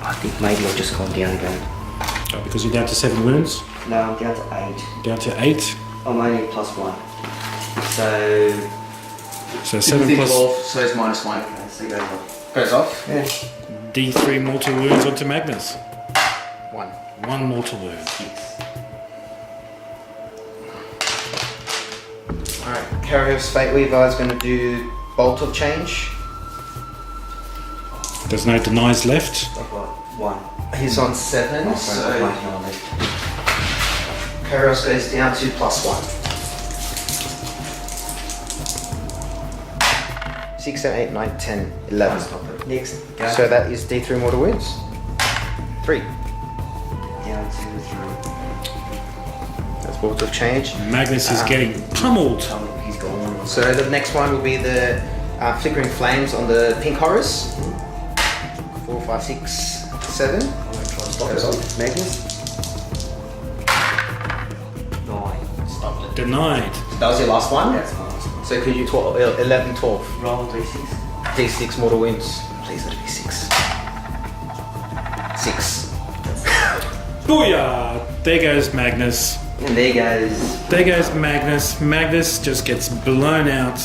I think maybe I've just gone down again. Oh, because you're down to 7 wounds. No, I'm down to 8. Down to 8. I'm only +1. So, So 7 plus 12, so it's -1. okay, so it goes off. Goes off. Yeah. D3 mortal wounds onto Magnus. 1. 1 mortal wound. 6. Alright, Carrier's Fate Weaver is going to do Bolt of Change. There's no denies left. I've got 1. He's on 7, Oh, so sorry, I've got 1 left. Carrier's goes down to +1. 6, 7, 8, 9, 10, 11. Stop it. Next. Go. So that is D3 mortal wounds. 3. Down to 3. That's Bolt of Change. Magnus is getting pummeled. Oh, he's gone. So the next one will be the Flickering Flames on the Pink Horrors. 4, 5, 6, 7. I'm going to try and stop Goes it off. with Magnus. 9. Stopped it. Denied. That was your last one? That's my last one. So could you 12, 11, 12. Roll D6. D6 mortal wounds. Please let it be 6. 6. Booyah! There goes Magnus. And there goes. There goes Magnus. Magnus just gets blown out.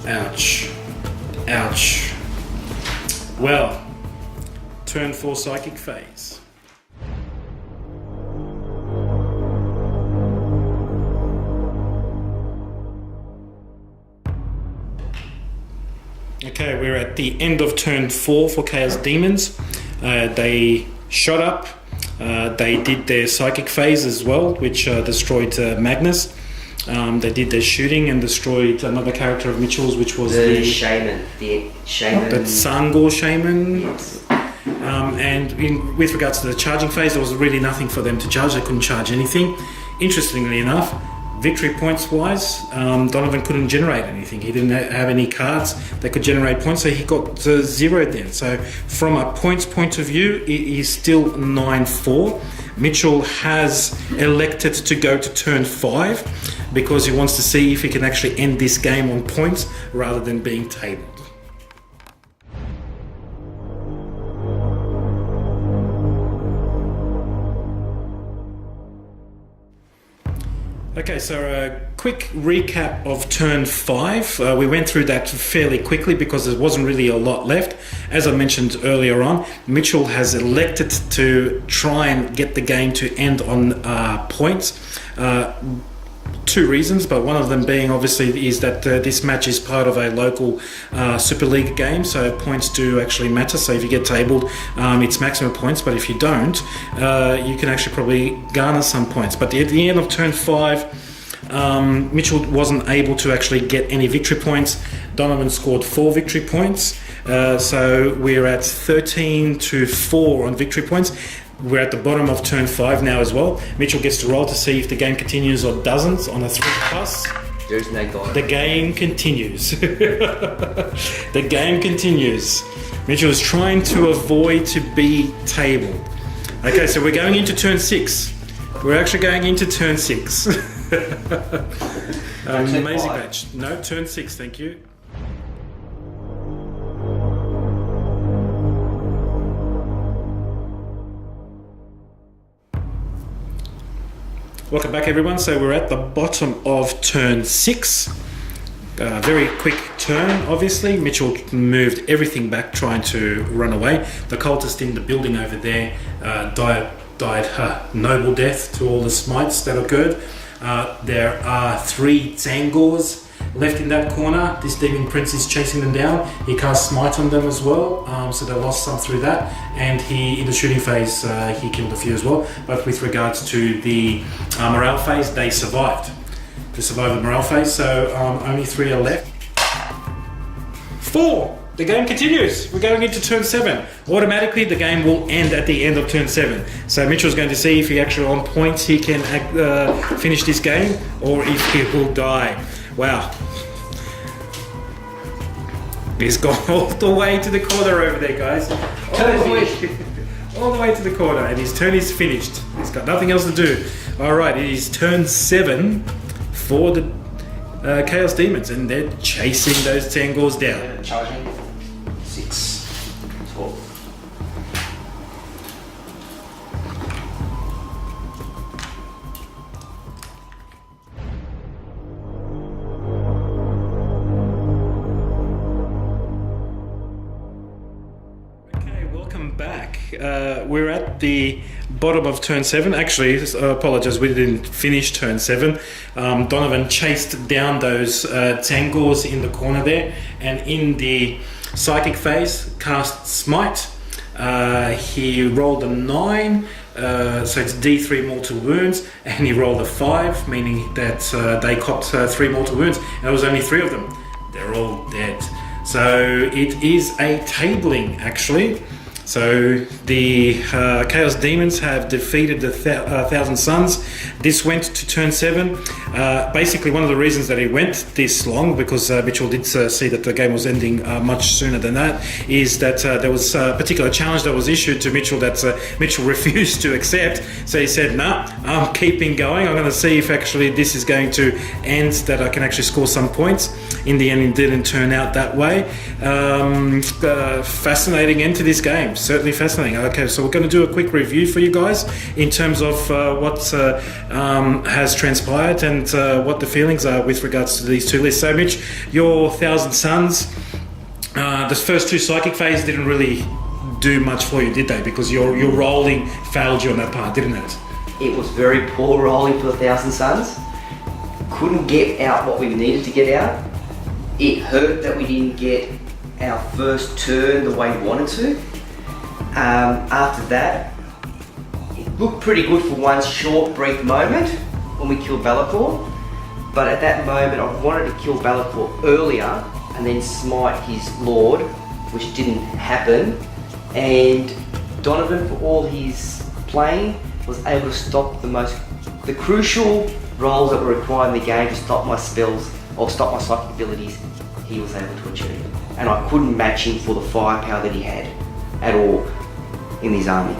Ouch. Ouch. Well, turn 4 psychic phase. Okay, we're at the end of turn 4 for Chaos Demons. They shot up. They did their psychic phase as well, which destroyed Magnus. They did their shooting and destroyed another character of Mitchell's, which was The shaman. The shaman. the Sangor shaman. Yes. And with regards to the charging phase, there was really nothing for them to charge. They couldn't charge anything. Interestingly enough, victory points wise, Donovan couldn't generate anything. He didn't have any cards that could generate points, so he got 0 then. So from a points point of view, it is still 9-4. Mitchell has elected to go to turn 5 because he wants to see if he can actually end this game on points rather than being tabled. Okay, so a quick recap of turn 5. We went through that fairly quickly because there wasn't really a lot left. As I mentioned earlier on, Mitchell has elected to try and get the game to end on points. Two reasons, but one of them being obviously is that this match is part of a local Super League game, so points do actually matter. So if you get tabled, it's maximum points, but if you don't, you can actually probably garner some points. But at the end of turn 5, Mitchell wasn't able to actually get any victory points. Donovan scored 4 victory points, so we're at 13-4 on victory points. We're at the bottom of turn 5 now as well. Mitchell gets to roll to see if the game continues or doesn't on a 3+. There's no guide. The game continues. The game continues. Mitchell is trying to avoid to be tabled. Okay, so we're going into turn 6. We're actually going into turn 6. Amazing match. No, turn 6, thank you. Welcome back, everyone. So we're at the bottom of turn 6. Very quick turn, obviously. Mitchell moved everything back trying to run away. The cultist in the building over there died noble death to all the smites that occurred. There are 3 Tangors left in that corner. This demon prince is chasing them down. He cast smite on them as well, so they lost some through that, and he in the shooting phase he killed a few as well. But with regards to the morale phase, they survived. They survived the morale phase, so only 3 are left. 4. The game continues. We're going into turn 7. Automatically, the game will end at the end of turn 7. So Mitchell's going to see if he actually on points he can finish this game, or if he will die. Wow. He's gone all the way to the corner over there, guys. All the way to the corner, and his turn is finished. He's got nothing else to do. Alright, it is turn 7 for the Chaos Demons, and they're chasing those Tangors down. Charging. 6. 12. Back. We're at the bottom of turn 7. Actually, apologize, we didn't finish turn 7. Donovan chased down those Tangors in the corner there, and in the psychic phase cast smite. He rolled a 9, so it's D3 mortal wounds, and he rolled a 5, meaning that they copped 3 mortal wounds, and there was only 3 of them. They're all dead. So it is a tabling, actually. So the Chaos Demons have defeated the Thousand Suns. This went to turn 7. Basically, one of the reasons that it went this long, because Mitchell did see that the game was ending much sooner than that, is that there was a particular challenge that was issued to Mitchell that Mitchell refused to accept. So he said, nah, I'm keeping going. I'm going to see if actually this is going to end, that I can actually score some points. In the end, it didn't turn out that way. Fascinating end to this game. Certainly fascinating. Okay, so we're going to do a quick review for you guys in terms of what has transpired and what the feelings are with regards to these 2 lists. So Mitch, your Thousand Suns, the first 2 psychic phase didn't really do much for you, did they? Because your rolling failed you on that part, didn't it? It was very poor rolling for the Thousand Suns. Couldn't get out what we needed to get out. It hurt that we didn't get our first turn the way we wanted to. After that, it looked pretty good for one short, brief moment when we killed Be'lakor. But at that moment, I wanted to kill Be'lakor earlier and then smite his lord, which didn't happen. And Donovan, for all his playing, was able to stop the crucial rolls that were required in the game to stop my spells or stop my psychic abilities. He was able to achieve, and I couldn't match him for the firepower that he had at all in his army.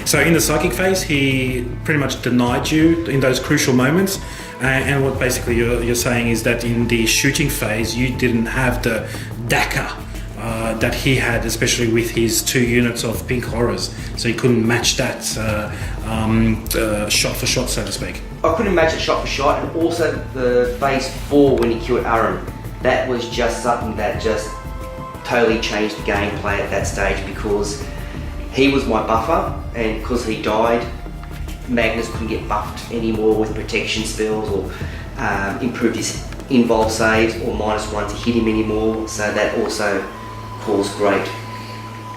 So in the psychic phase, he pretty much denied you in those crucial moments, and what basically you're saying is that in the shooting phase, you didn't have the dagger that he had, especially with his 2 units of pink horrors, so he couldn't match that shot for shot, so to speak. I couldn't match it shot for shot, and also the phase 4 when he killed Aram. That was just something that just totally changed the gameplay at that stage, because he was my buffer, and because he died, Magnus couldn't get buffed anymore with protection spells or improved his involve saves or -1 to hit him anymore, so that also caused great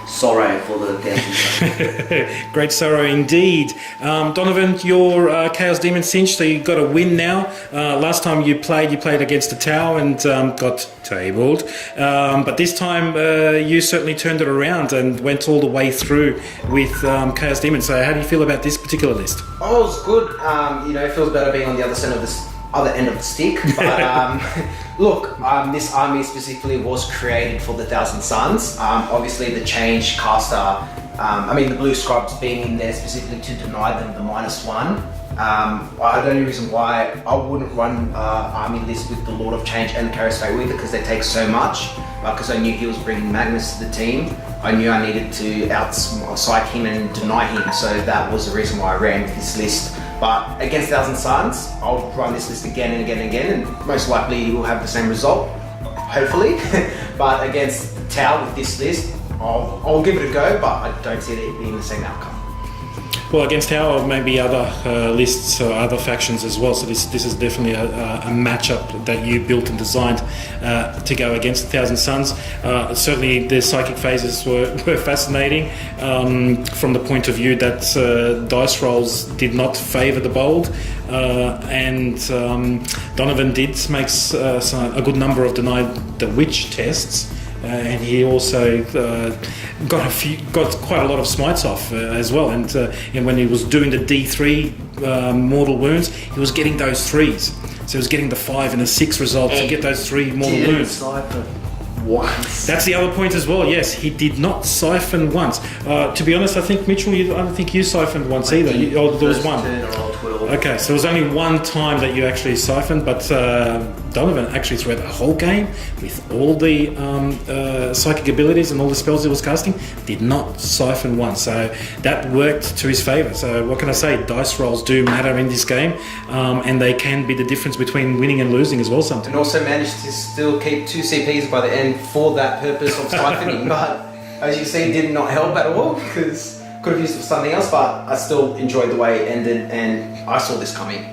sorrow for the Thousand. Great sorrow indeed. Donovan, your Chaos Demon Tzeentch, so you got a win now. Last time you played against the Tau and got tabled. But this time you certainly turned it around and went all the way through with Chaos Demon. So how do you feel about this particular list? Oh, it's good. It feels better being on the other end of the stick. But look, this army specifically was created for the Thousand Suns. Obviously, the Change Caster, the Blue Scrubs being in there specifically to deny them the -1. The only reason why I wouldn't run army list with the Lord of Change and the Chaos Fate with it, because they take so much. Because I knew he was bringing Magnus to the team, I knew I needed to out-psych him and deny him. So that was the reason why I ran with this list. But against Thousand Suns, I'll run this list again and again and again, and most likely we'll have the same result, hopefully. But against Tau with this list, I'll give it a go, but I don't see it being the same outcome. Well, against Tau or maybe other lists or other factions as well. So this is definitely a matchup that you built and designed to go against the Thousand Suns. Certainly the psychic phases were fascinating from the point of view that dice rolls did not favour the bold. And Donovan did makes a good number of denied the witch tests. And he also got quite a lot of smites off as well. And when he was doing the D3 mortal wounds, he was getting those 3s. So he was getting the 5 and a 6 result to get those 3 mortal wounds. Once. That's the other point as well. Yes, he did not siphon once. To be honest, I think Mitchell, I don't think you siphoned once either. There was one. Okay, so there was only one time that you actually siphoned, but Donovan actually throughout the whole game, with all the psychic abilities and all the spells he was casting, did not siphon once. So that worked to his favour. So what can I say? Dice rolls do matter in this game, and they can be the difference between winning and losing as well sometimes. And also managed to still keep 2 CPs by the end for that purpose of siphoning, but as you see, did not help at all, because could have used it for something else, but I still enjoyed the way it ended, and I saw this coming.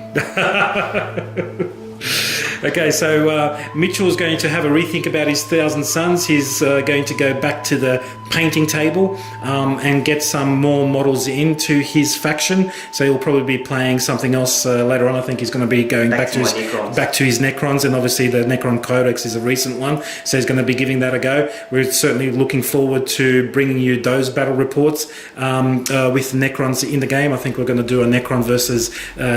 Okay, so Mitchell's going to have a rethink about his Thousand Suns. He's going to go back to the painting table and get some more models into his faction. So he'll probably be playing something else later on. I think he's going to be going back to his Necrons, and obviously the Necron Codex is a recent one, so he's going to be giving that a go. We're certainly looking forward to bringing you those battle reports with Necrons in the game. I think we're going to do a Necron versus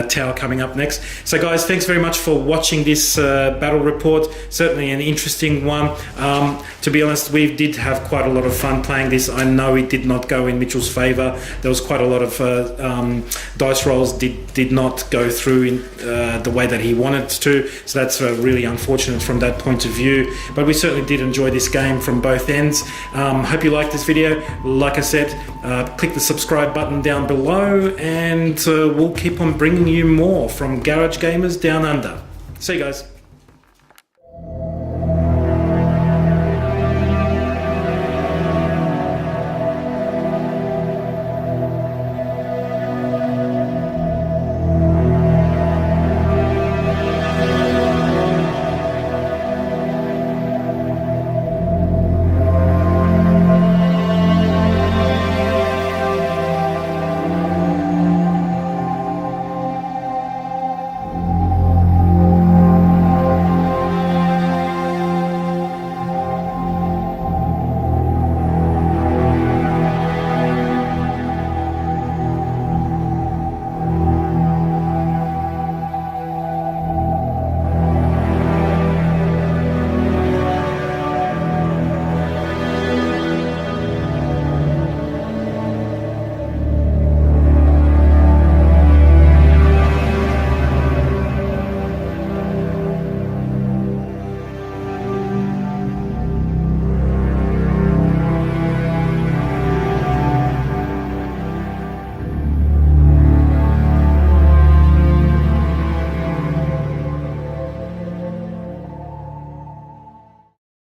Tau coming up next. So guys, thanks very much for watching this battle report. Certainly an interesting one. To be honest, we did have quite a lot of fun playing this. I know it did not go in Mitchell's favour. There was quite a lot of dice rolls did not go through in the way that he wanted to, so that's really unfortunate from that point of view. But we certainly did enjoy this game from both ends. Hope you liked this video. Like I said, click the subscribe button down below, and we'll keep on bringing you more from Garage Gamers Down Under. See you guys.